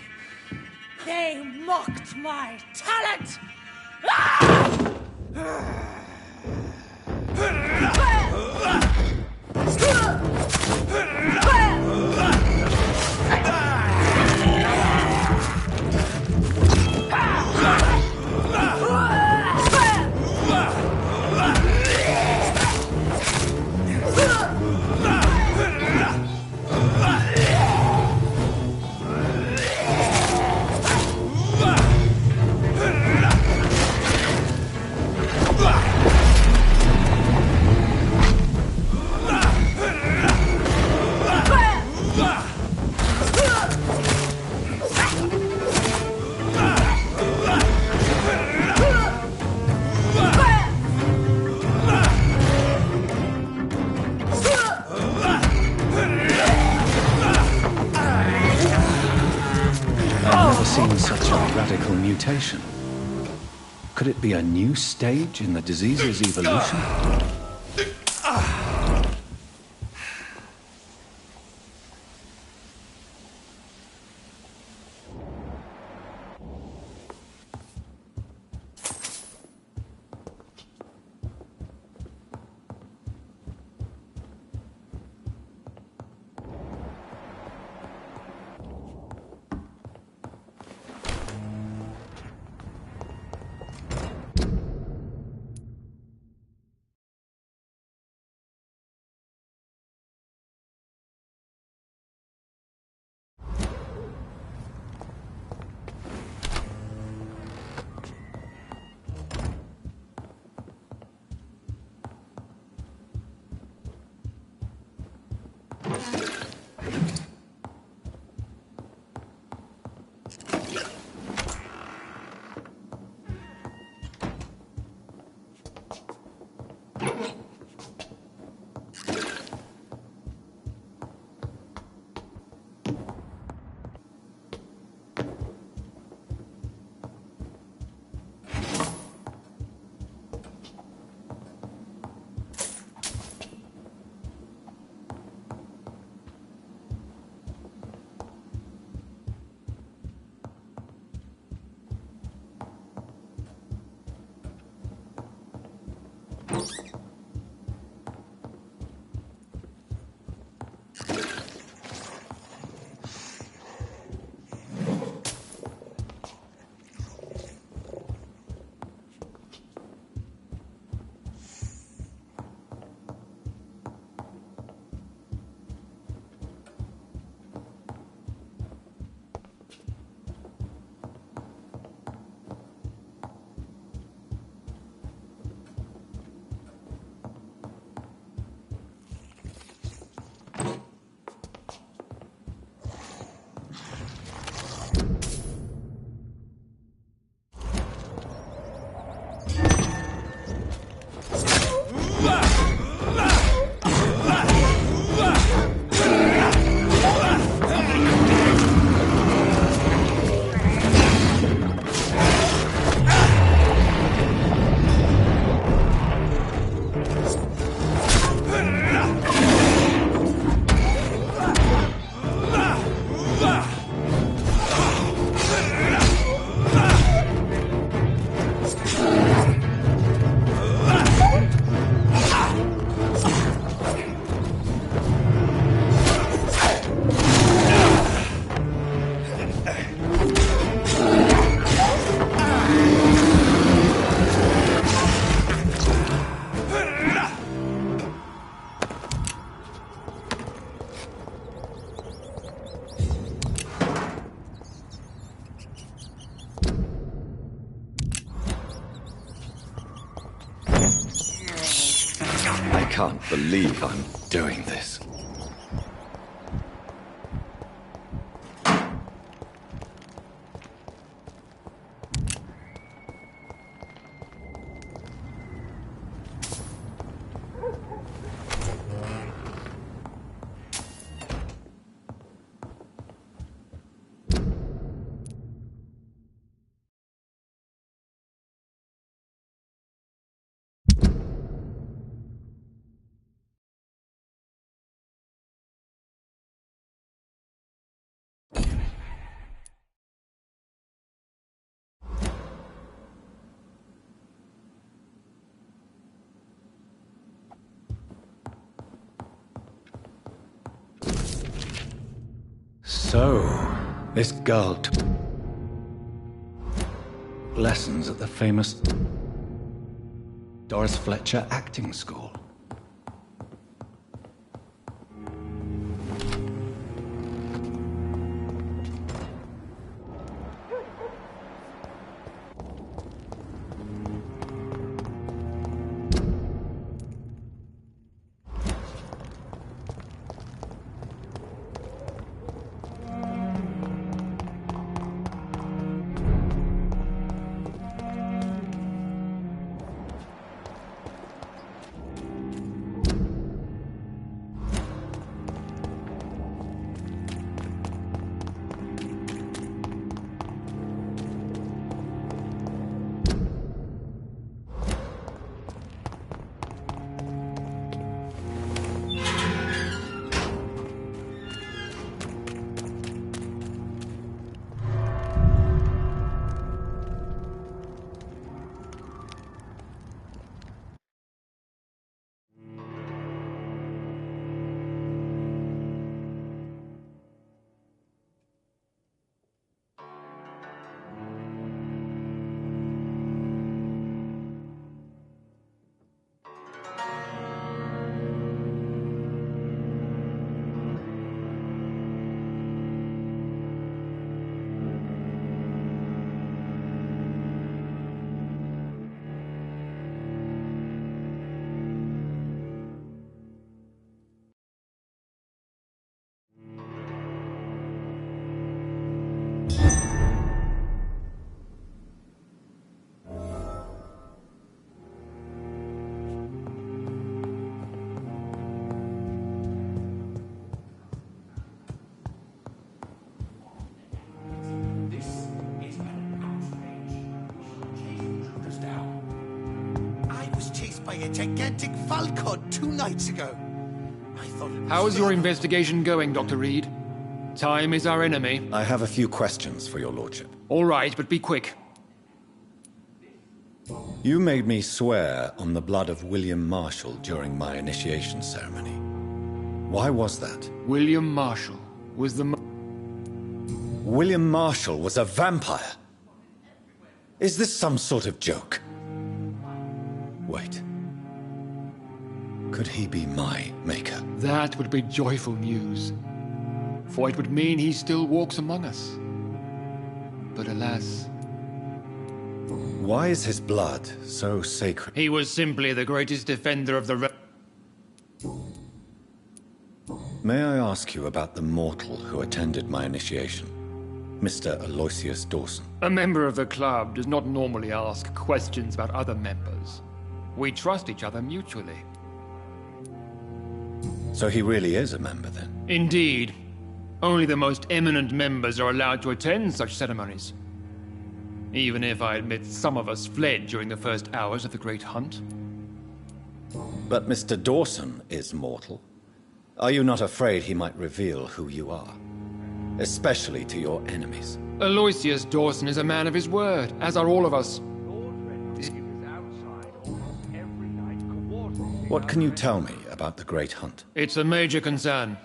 They mocked my talent! Ah! Ah! mutation? Could it be a new stage in the disease's evolution? I can't believe I'm doing this. So, this girl took lessons at the famous Doris Fletcher acting school. by a gigantic falcon 2 nights ago. I thought it was How's your investigation going, Dr. Reed? Time is our enemy. I have a few questions for your lordship. All right, but be quick. You made me swear on the blood of William Marshall during my initiation ceremony. Why was that? William Marshall was the... William Marshall was a vampire! Is this some sort of joke? Wait. Could he be my maker? That would be joyful news. For it would mean he still walks among us. But alas... Why is his blood so sacred? He was simply the greatest defender of the... May I ask you about the mortal who attended my initiation? Mr. Aloysius Dawson. A member of the club does not normally ask questions about other members. We trust each other mutually. So he really is a member, then? Indeed. Only the most eminent members are allowed to attend such ceremonies. Even if I admit some of us fled during the first hours of the Great Hunt. But Mr. Dawson is mortal. Are you not afraid he might reveal who you are? Especially to your enemies. Aloysius Dawson is a man of his word, as are all of us. What can you tell me about the Great Hunt? It's a major concern,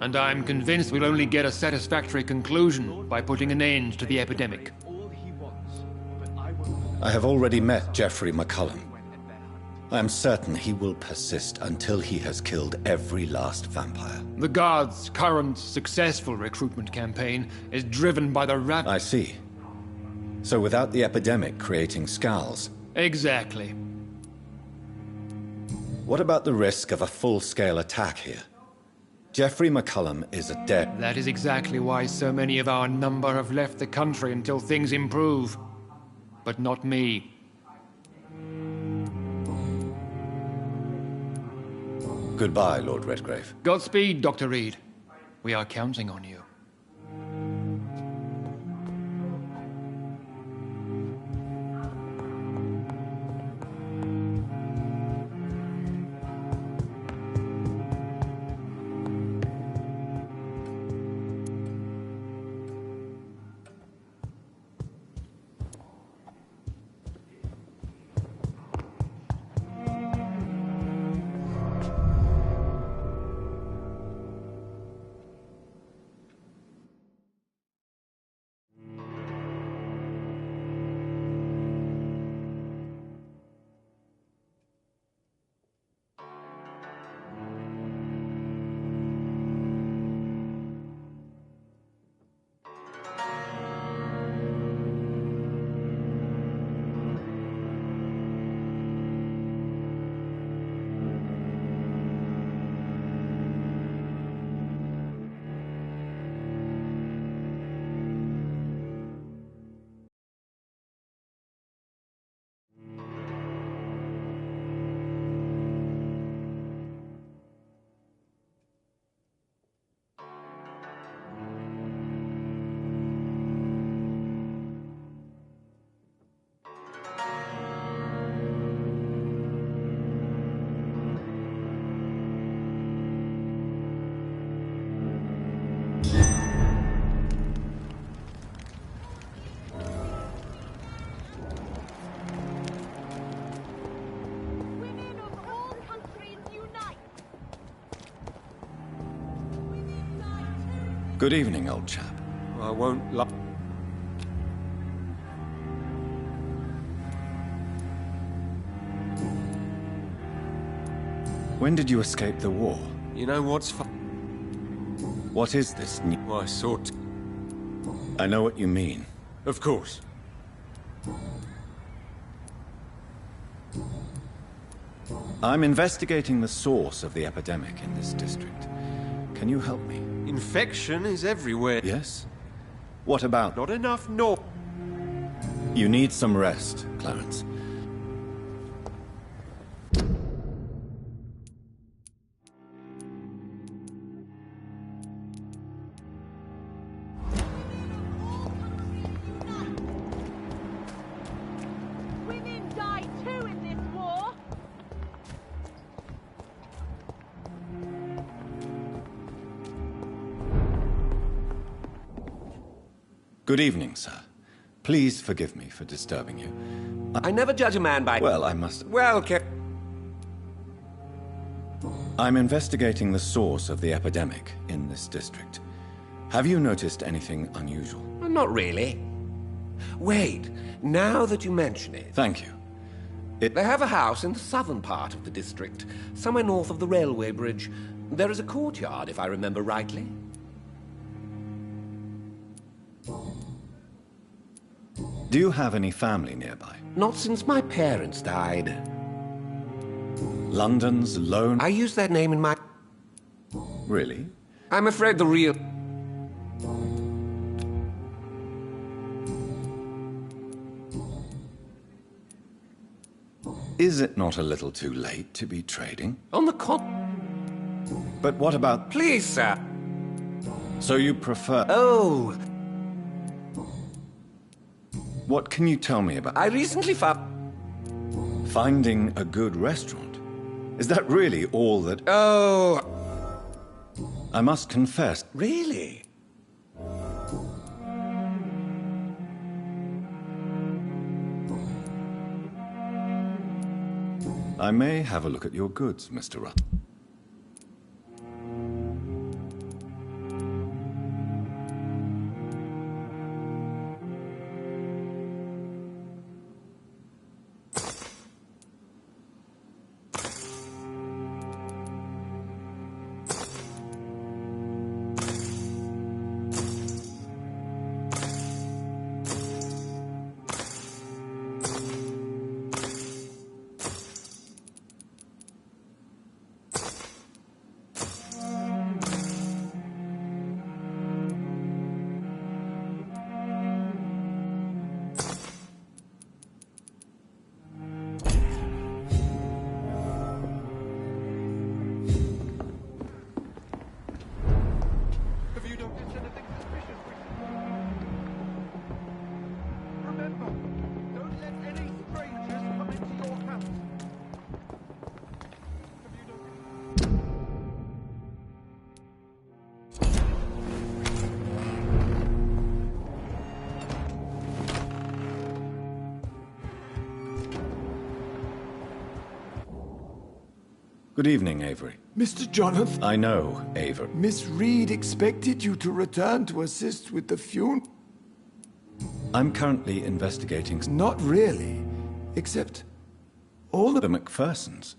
and I'm convinced we'll only get a satisfactory conclusion by putting an end to the epidemic. I have already met Geoffrey McCullum. I am certain he will persist until he has killed every last vampire. The Guard's current successful recruitment campaign is driven by the I see. So without the epidemic creating scowls... Exactly. What about the risk of a full-scale attack here? Geoffrey McCullum is a dead... That is exactly why so many of our number have left the country until things improve. But not me. Goodbye, Lord Redgrave. Godspeed, Dr. Reed. We are counting on you. Good evening, old chap. I won't lie. When did you escape the war? You know what's What is this new... I sort... I know what you mean. Of course. I'm investigating the source of the epidemic in this district. Can you help me? Infection is everywhere. Yes? What about... Not enough, no. You need some rest, Clarence. Women die too in this war. Good evening, sir. Please forgive me for disturbing you. I never judge a man by... Well, I must... Well, I'm investigating the source of the epidemic in this district. Have you noticed anything unusual? Not really. Wait, now that you mention it... Thank you. They have a house in the southern part of the district, somewhere north of the railway bridge. There is a courtyard, if I remember rightly. Do you have any family nearby? Not since my parents died. London's lone... I use that name in my... Really? I'm afraid the real... Is it not a little too late to be trading? On the But what about... Please, sir. So you prefer... Oh. What can you tell me about... I recently found... Finding a good restaurant? Is that really all that... Oh. I must confess... Really? I may have a look at your goods, Mr. Rutt. Good evening, Avery. Mr. Jonathan. I know, Avery. Miss Reed expected you to return to assist with the funeral. I'm currently investigating... Not really, except all the McPhersons.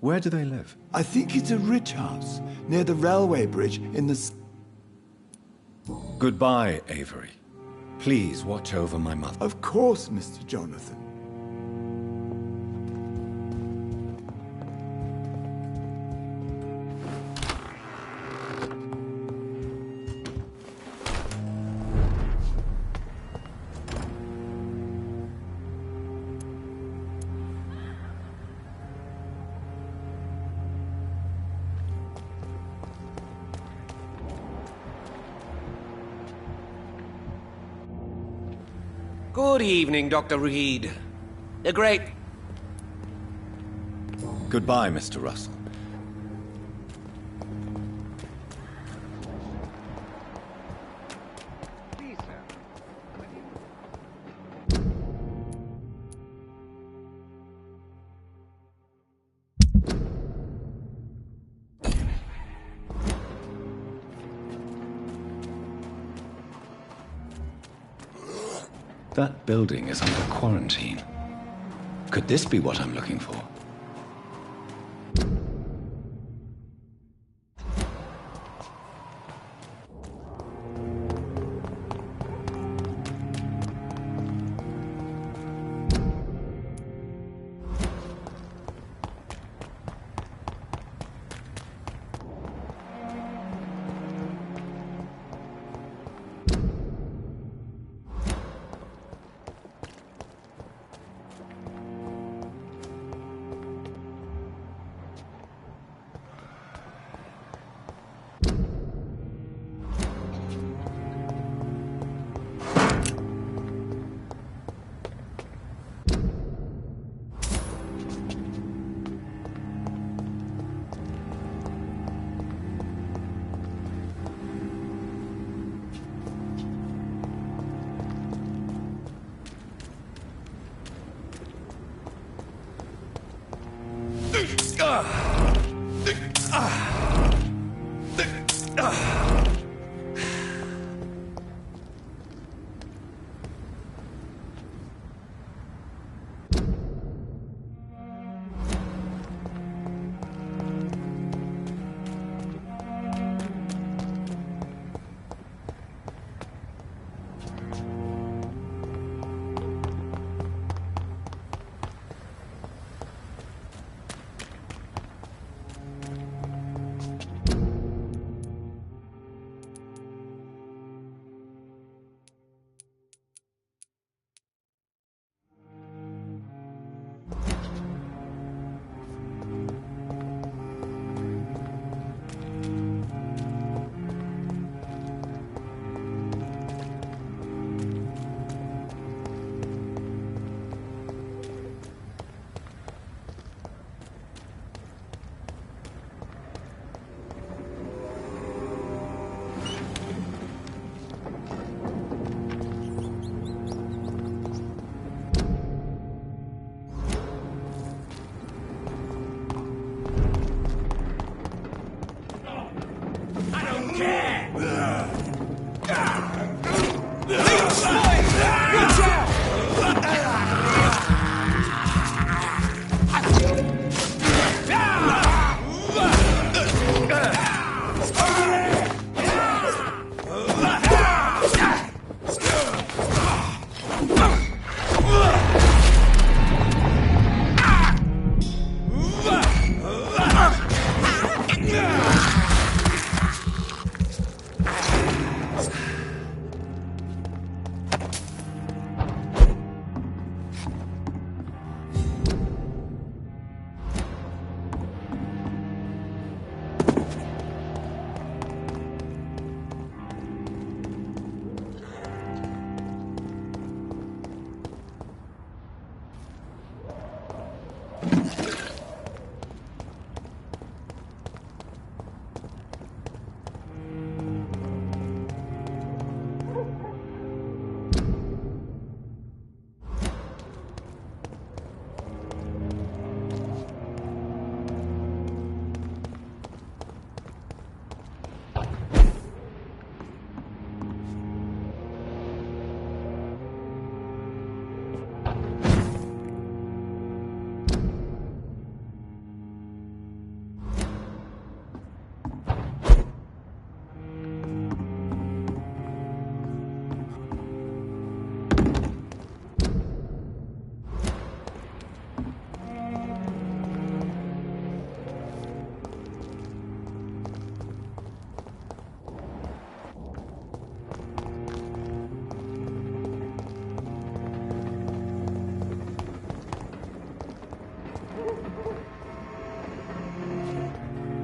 Where do they live? I think it's a rich house near the railway bridge in the... Goodbye, Avery. Please watch over my mother. Of course, Mr. Jonathan. Good evening, Dr. Reed. A great... Goodbye, Mr. Russell. Please, sir. That building is under quarantine. Could this be what I'm looking for?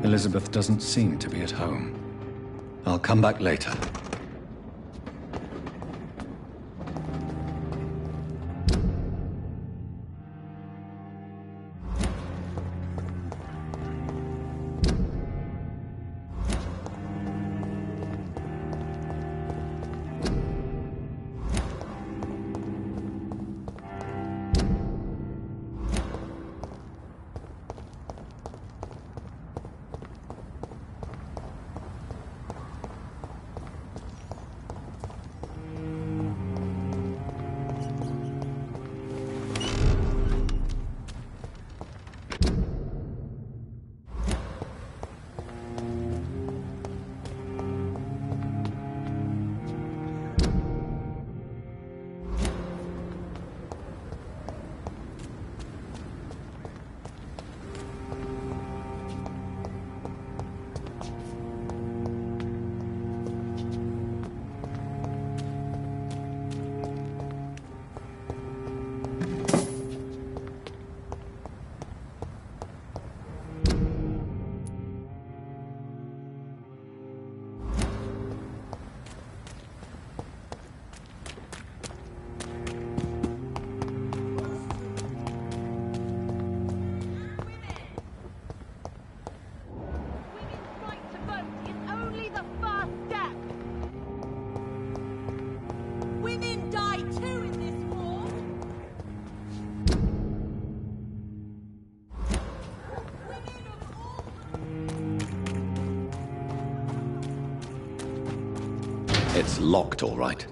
Elizabeth doesn't seem to be at home. I'll come back later. It's locked, all right.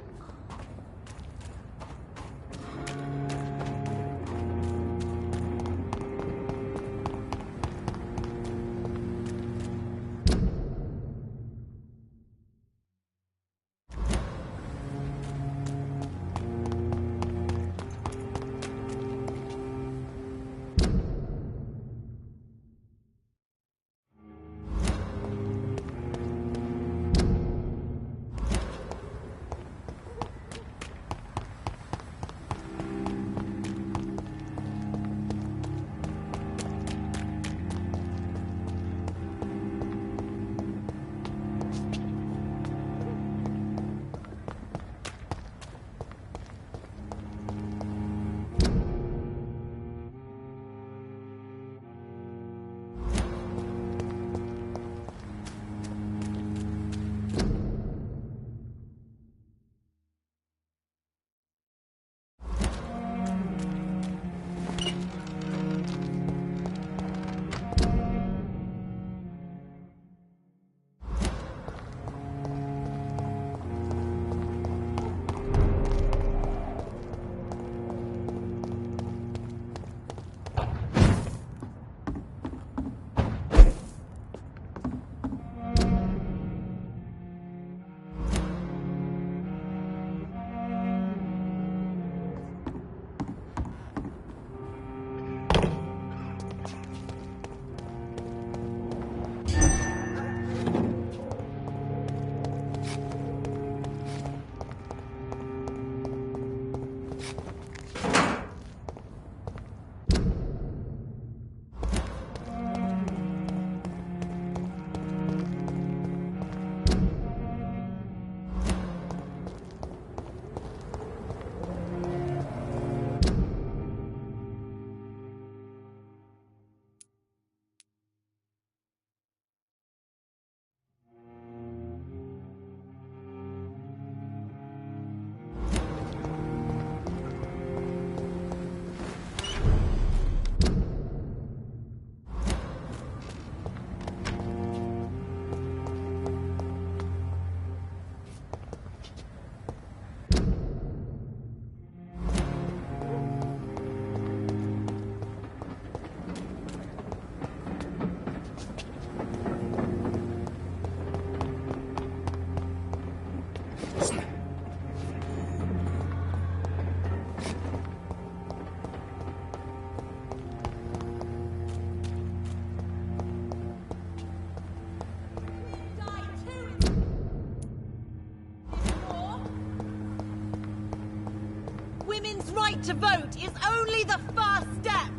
Women's right to vote is only the first step.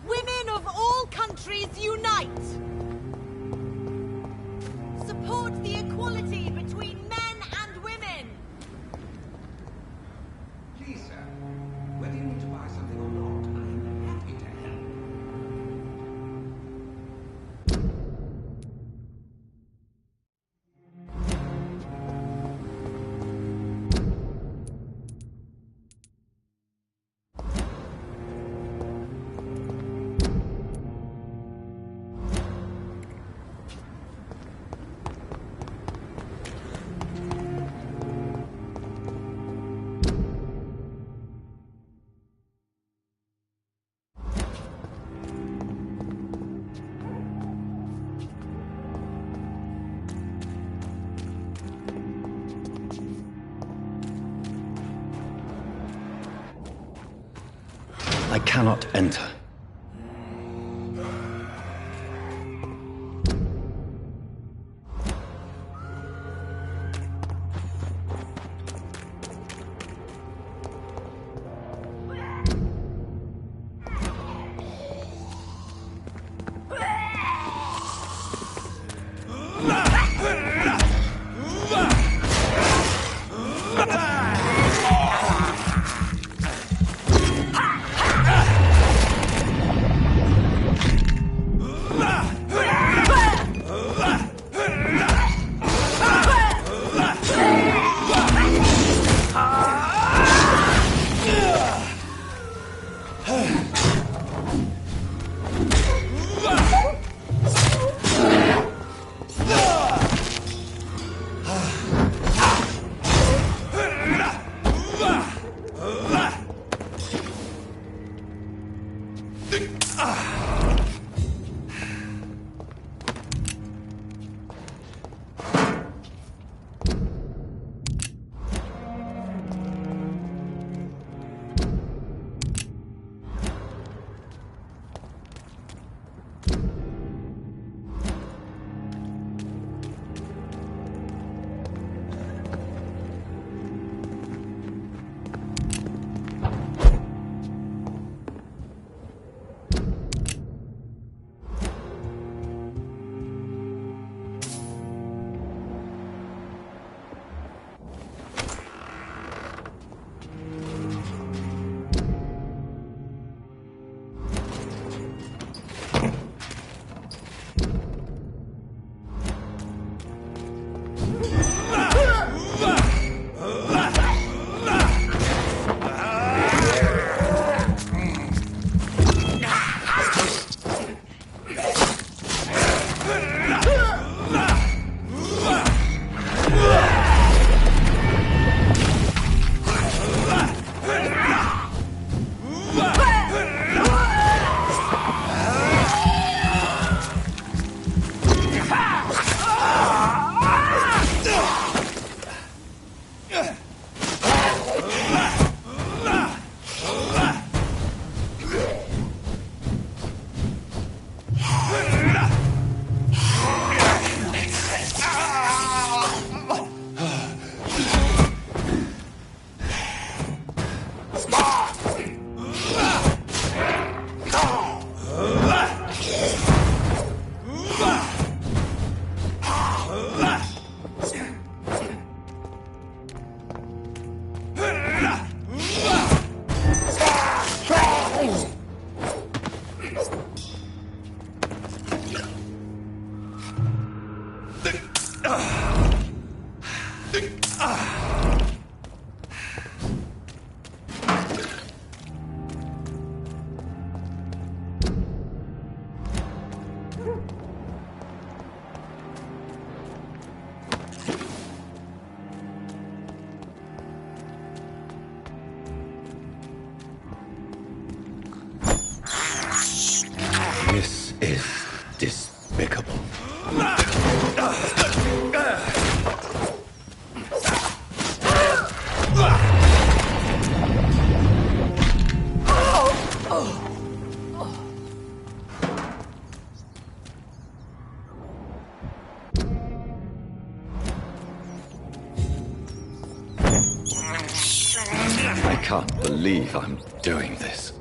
Women of all countries unite. Support the equality between men and women. Please, sir, whether you need to buy something or not, I am happy to help. I cannot enter. This is despicable. I can't believe I'm doing this.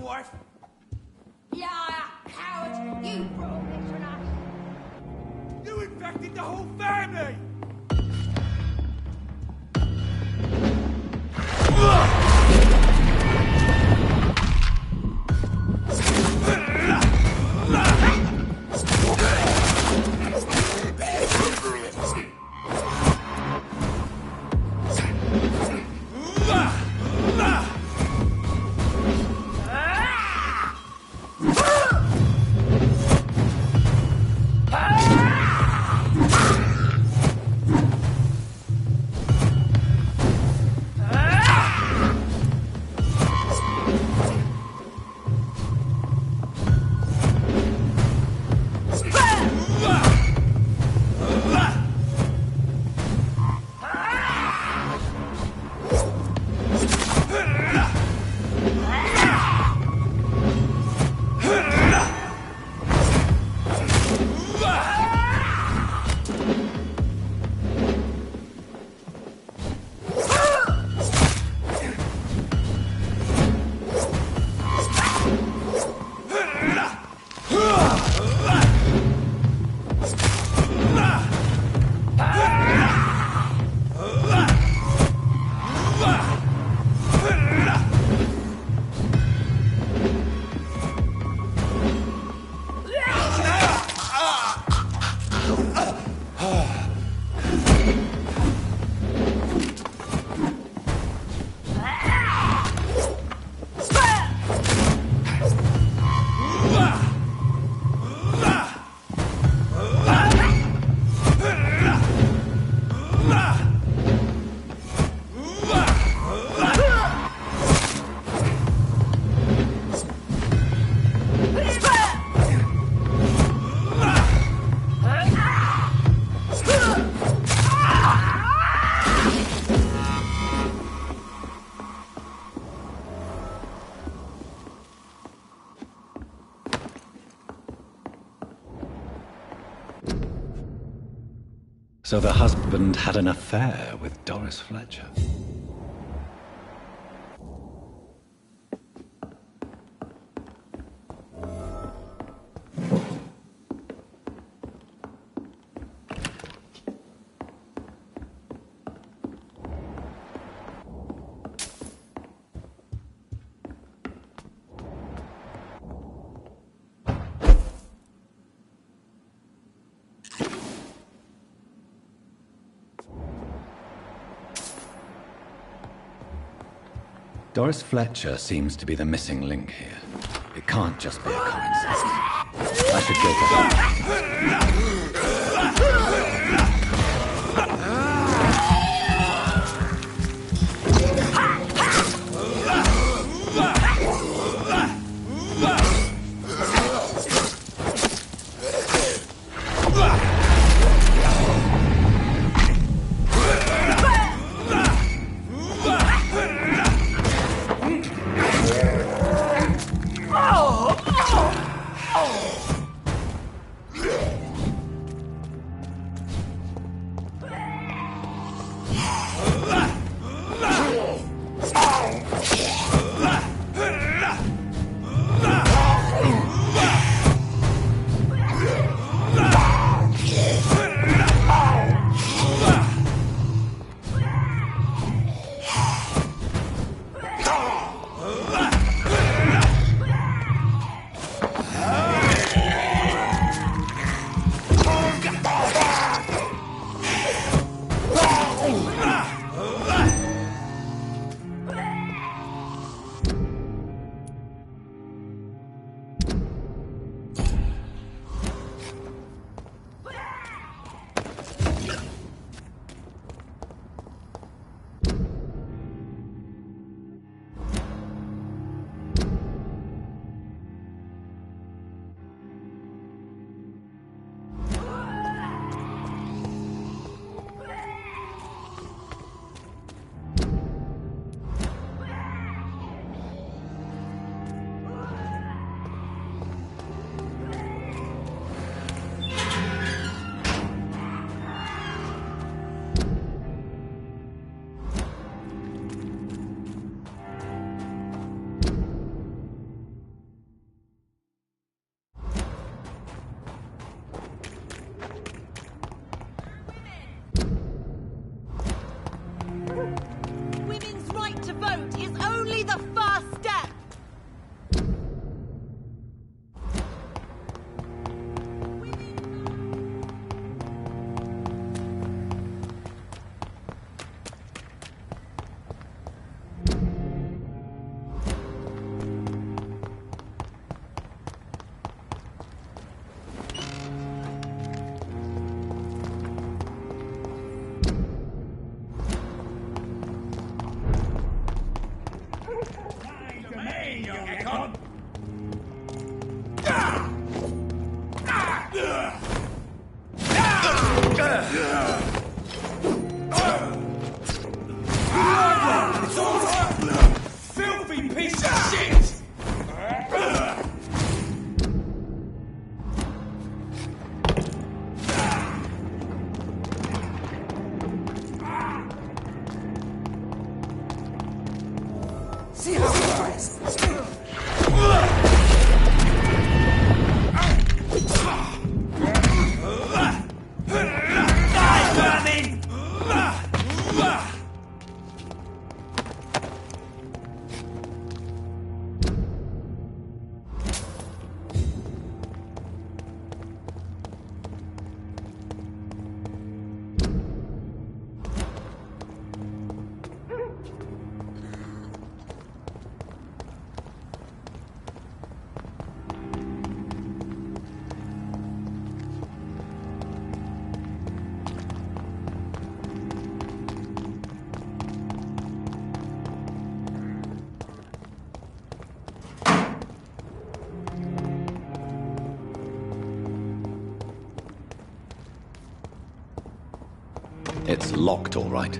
wife? Liar, coward, you brought this on us. You infected the whole family! So the husband had an affair with Doris Fletcher. Doris Fletcher seems to be the missing link here. It can't just be a coincidence. I should go for her. See how it dies. It's locked, all right.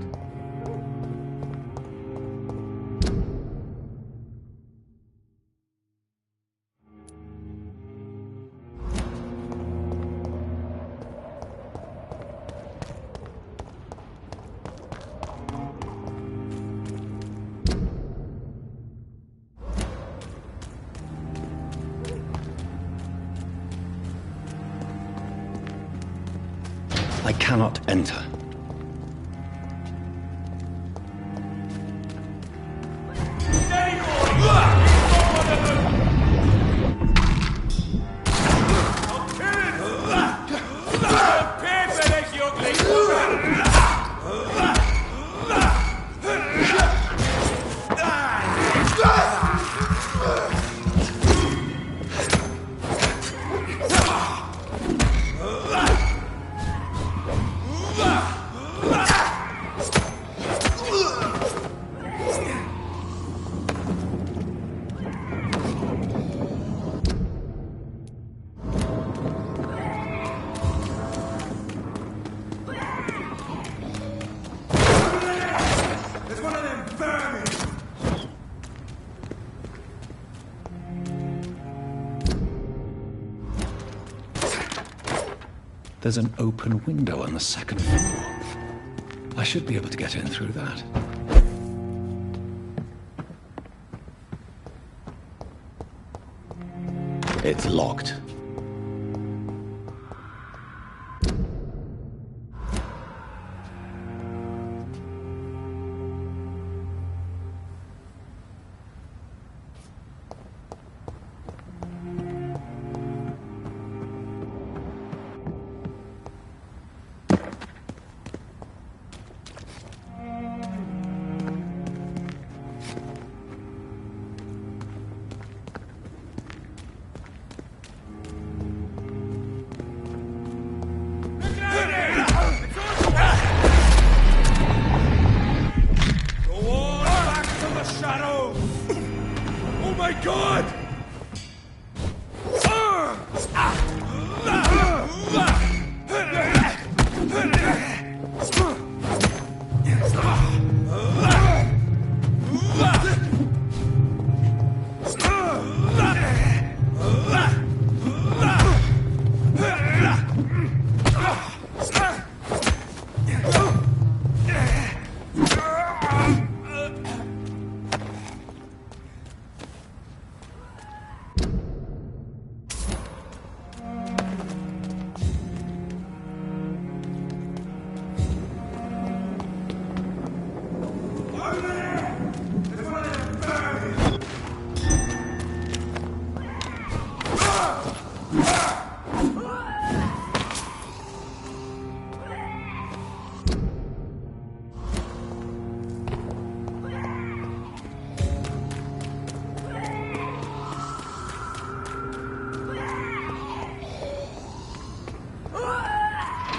I cannot enter. There's an open window on the second floor. I should be able to get in through that. It's locked.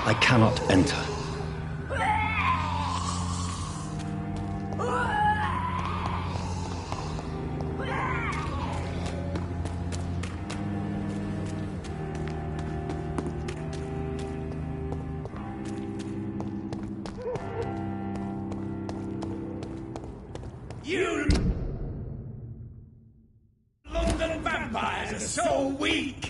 I cannot enter. You London vampires are so weak!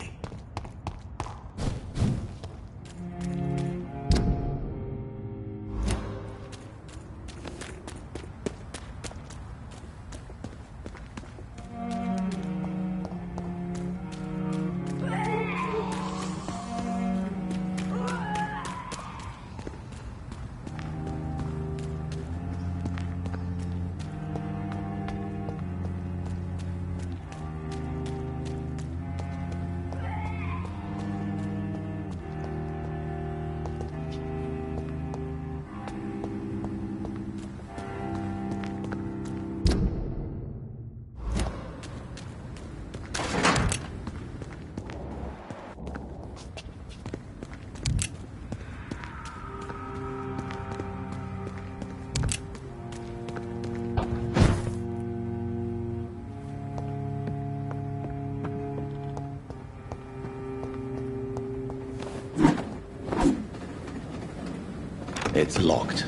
It's locked.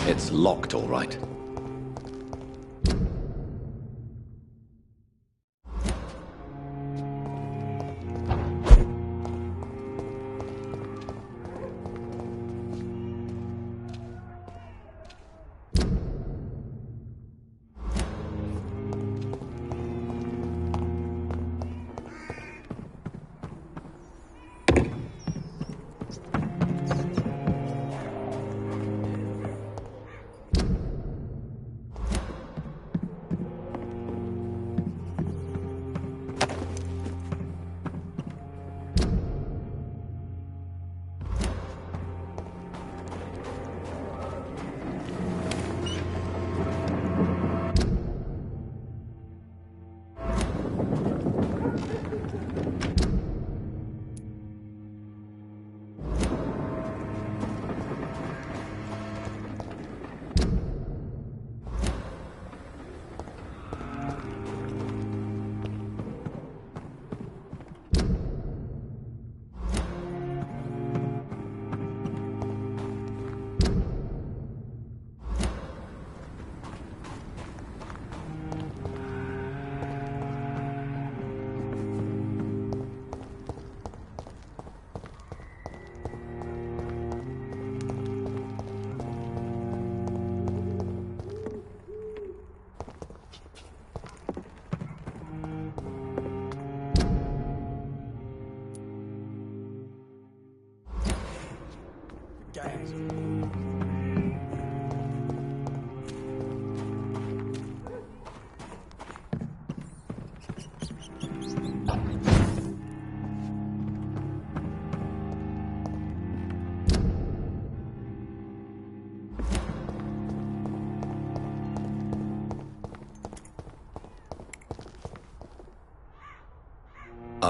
It's locked, all right.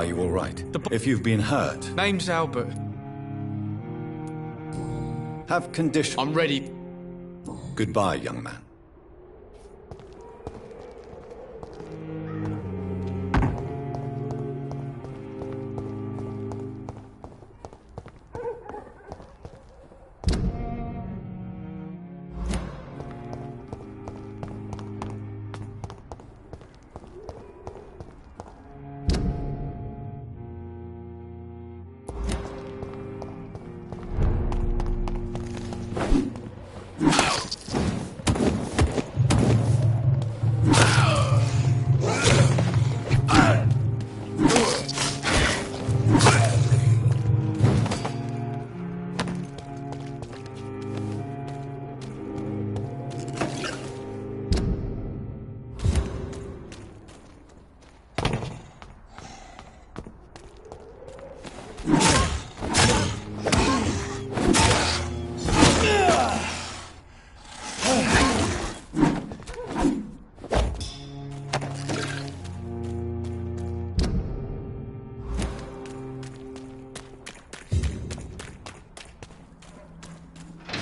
Are you all right? If you've been hurt... Name's Albert. Have condition. I'm ready. Goodbye, young man.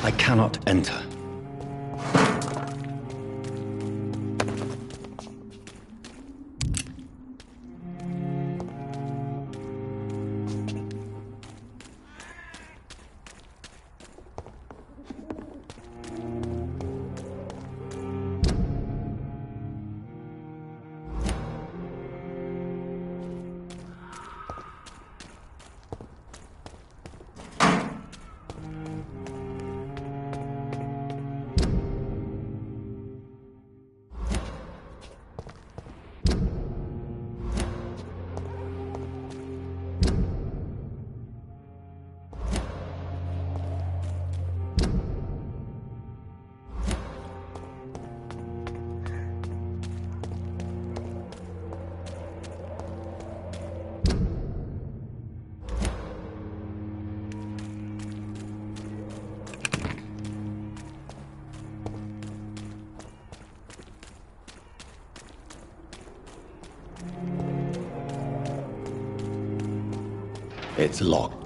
I cannot enter. It's locked.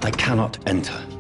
I cannot enter.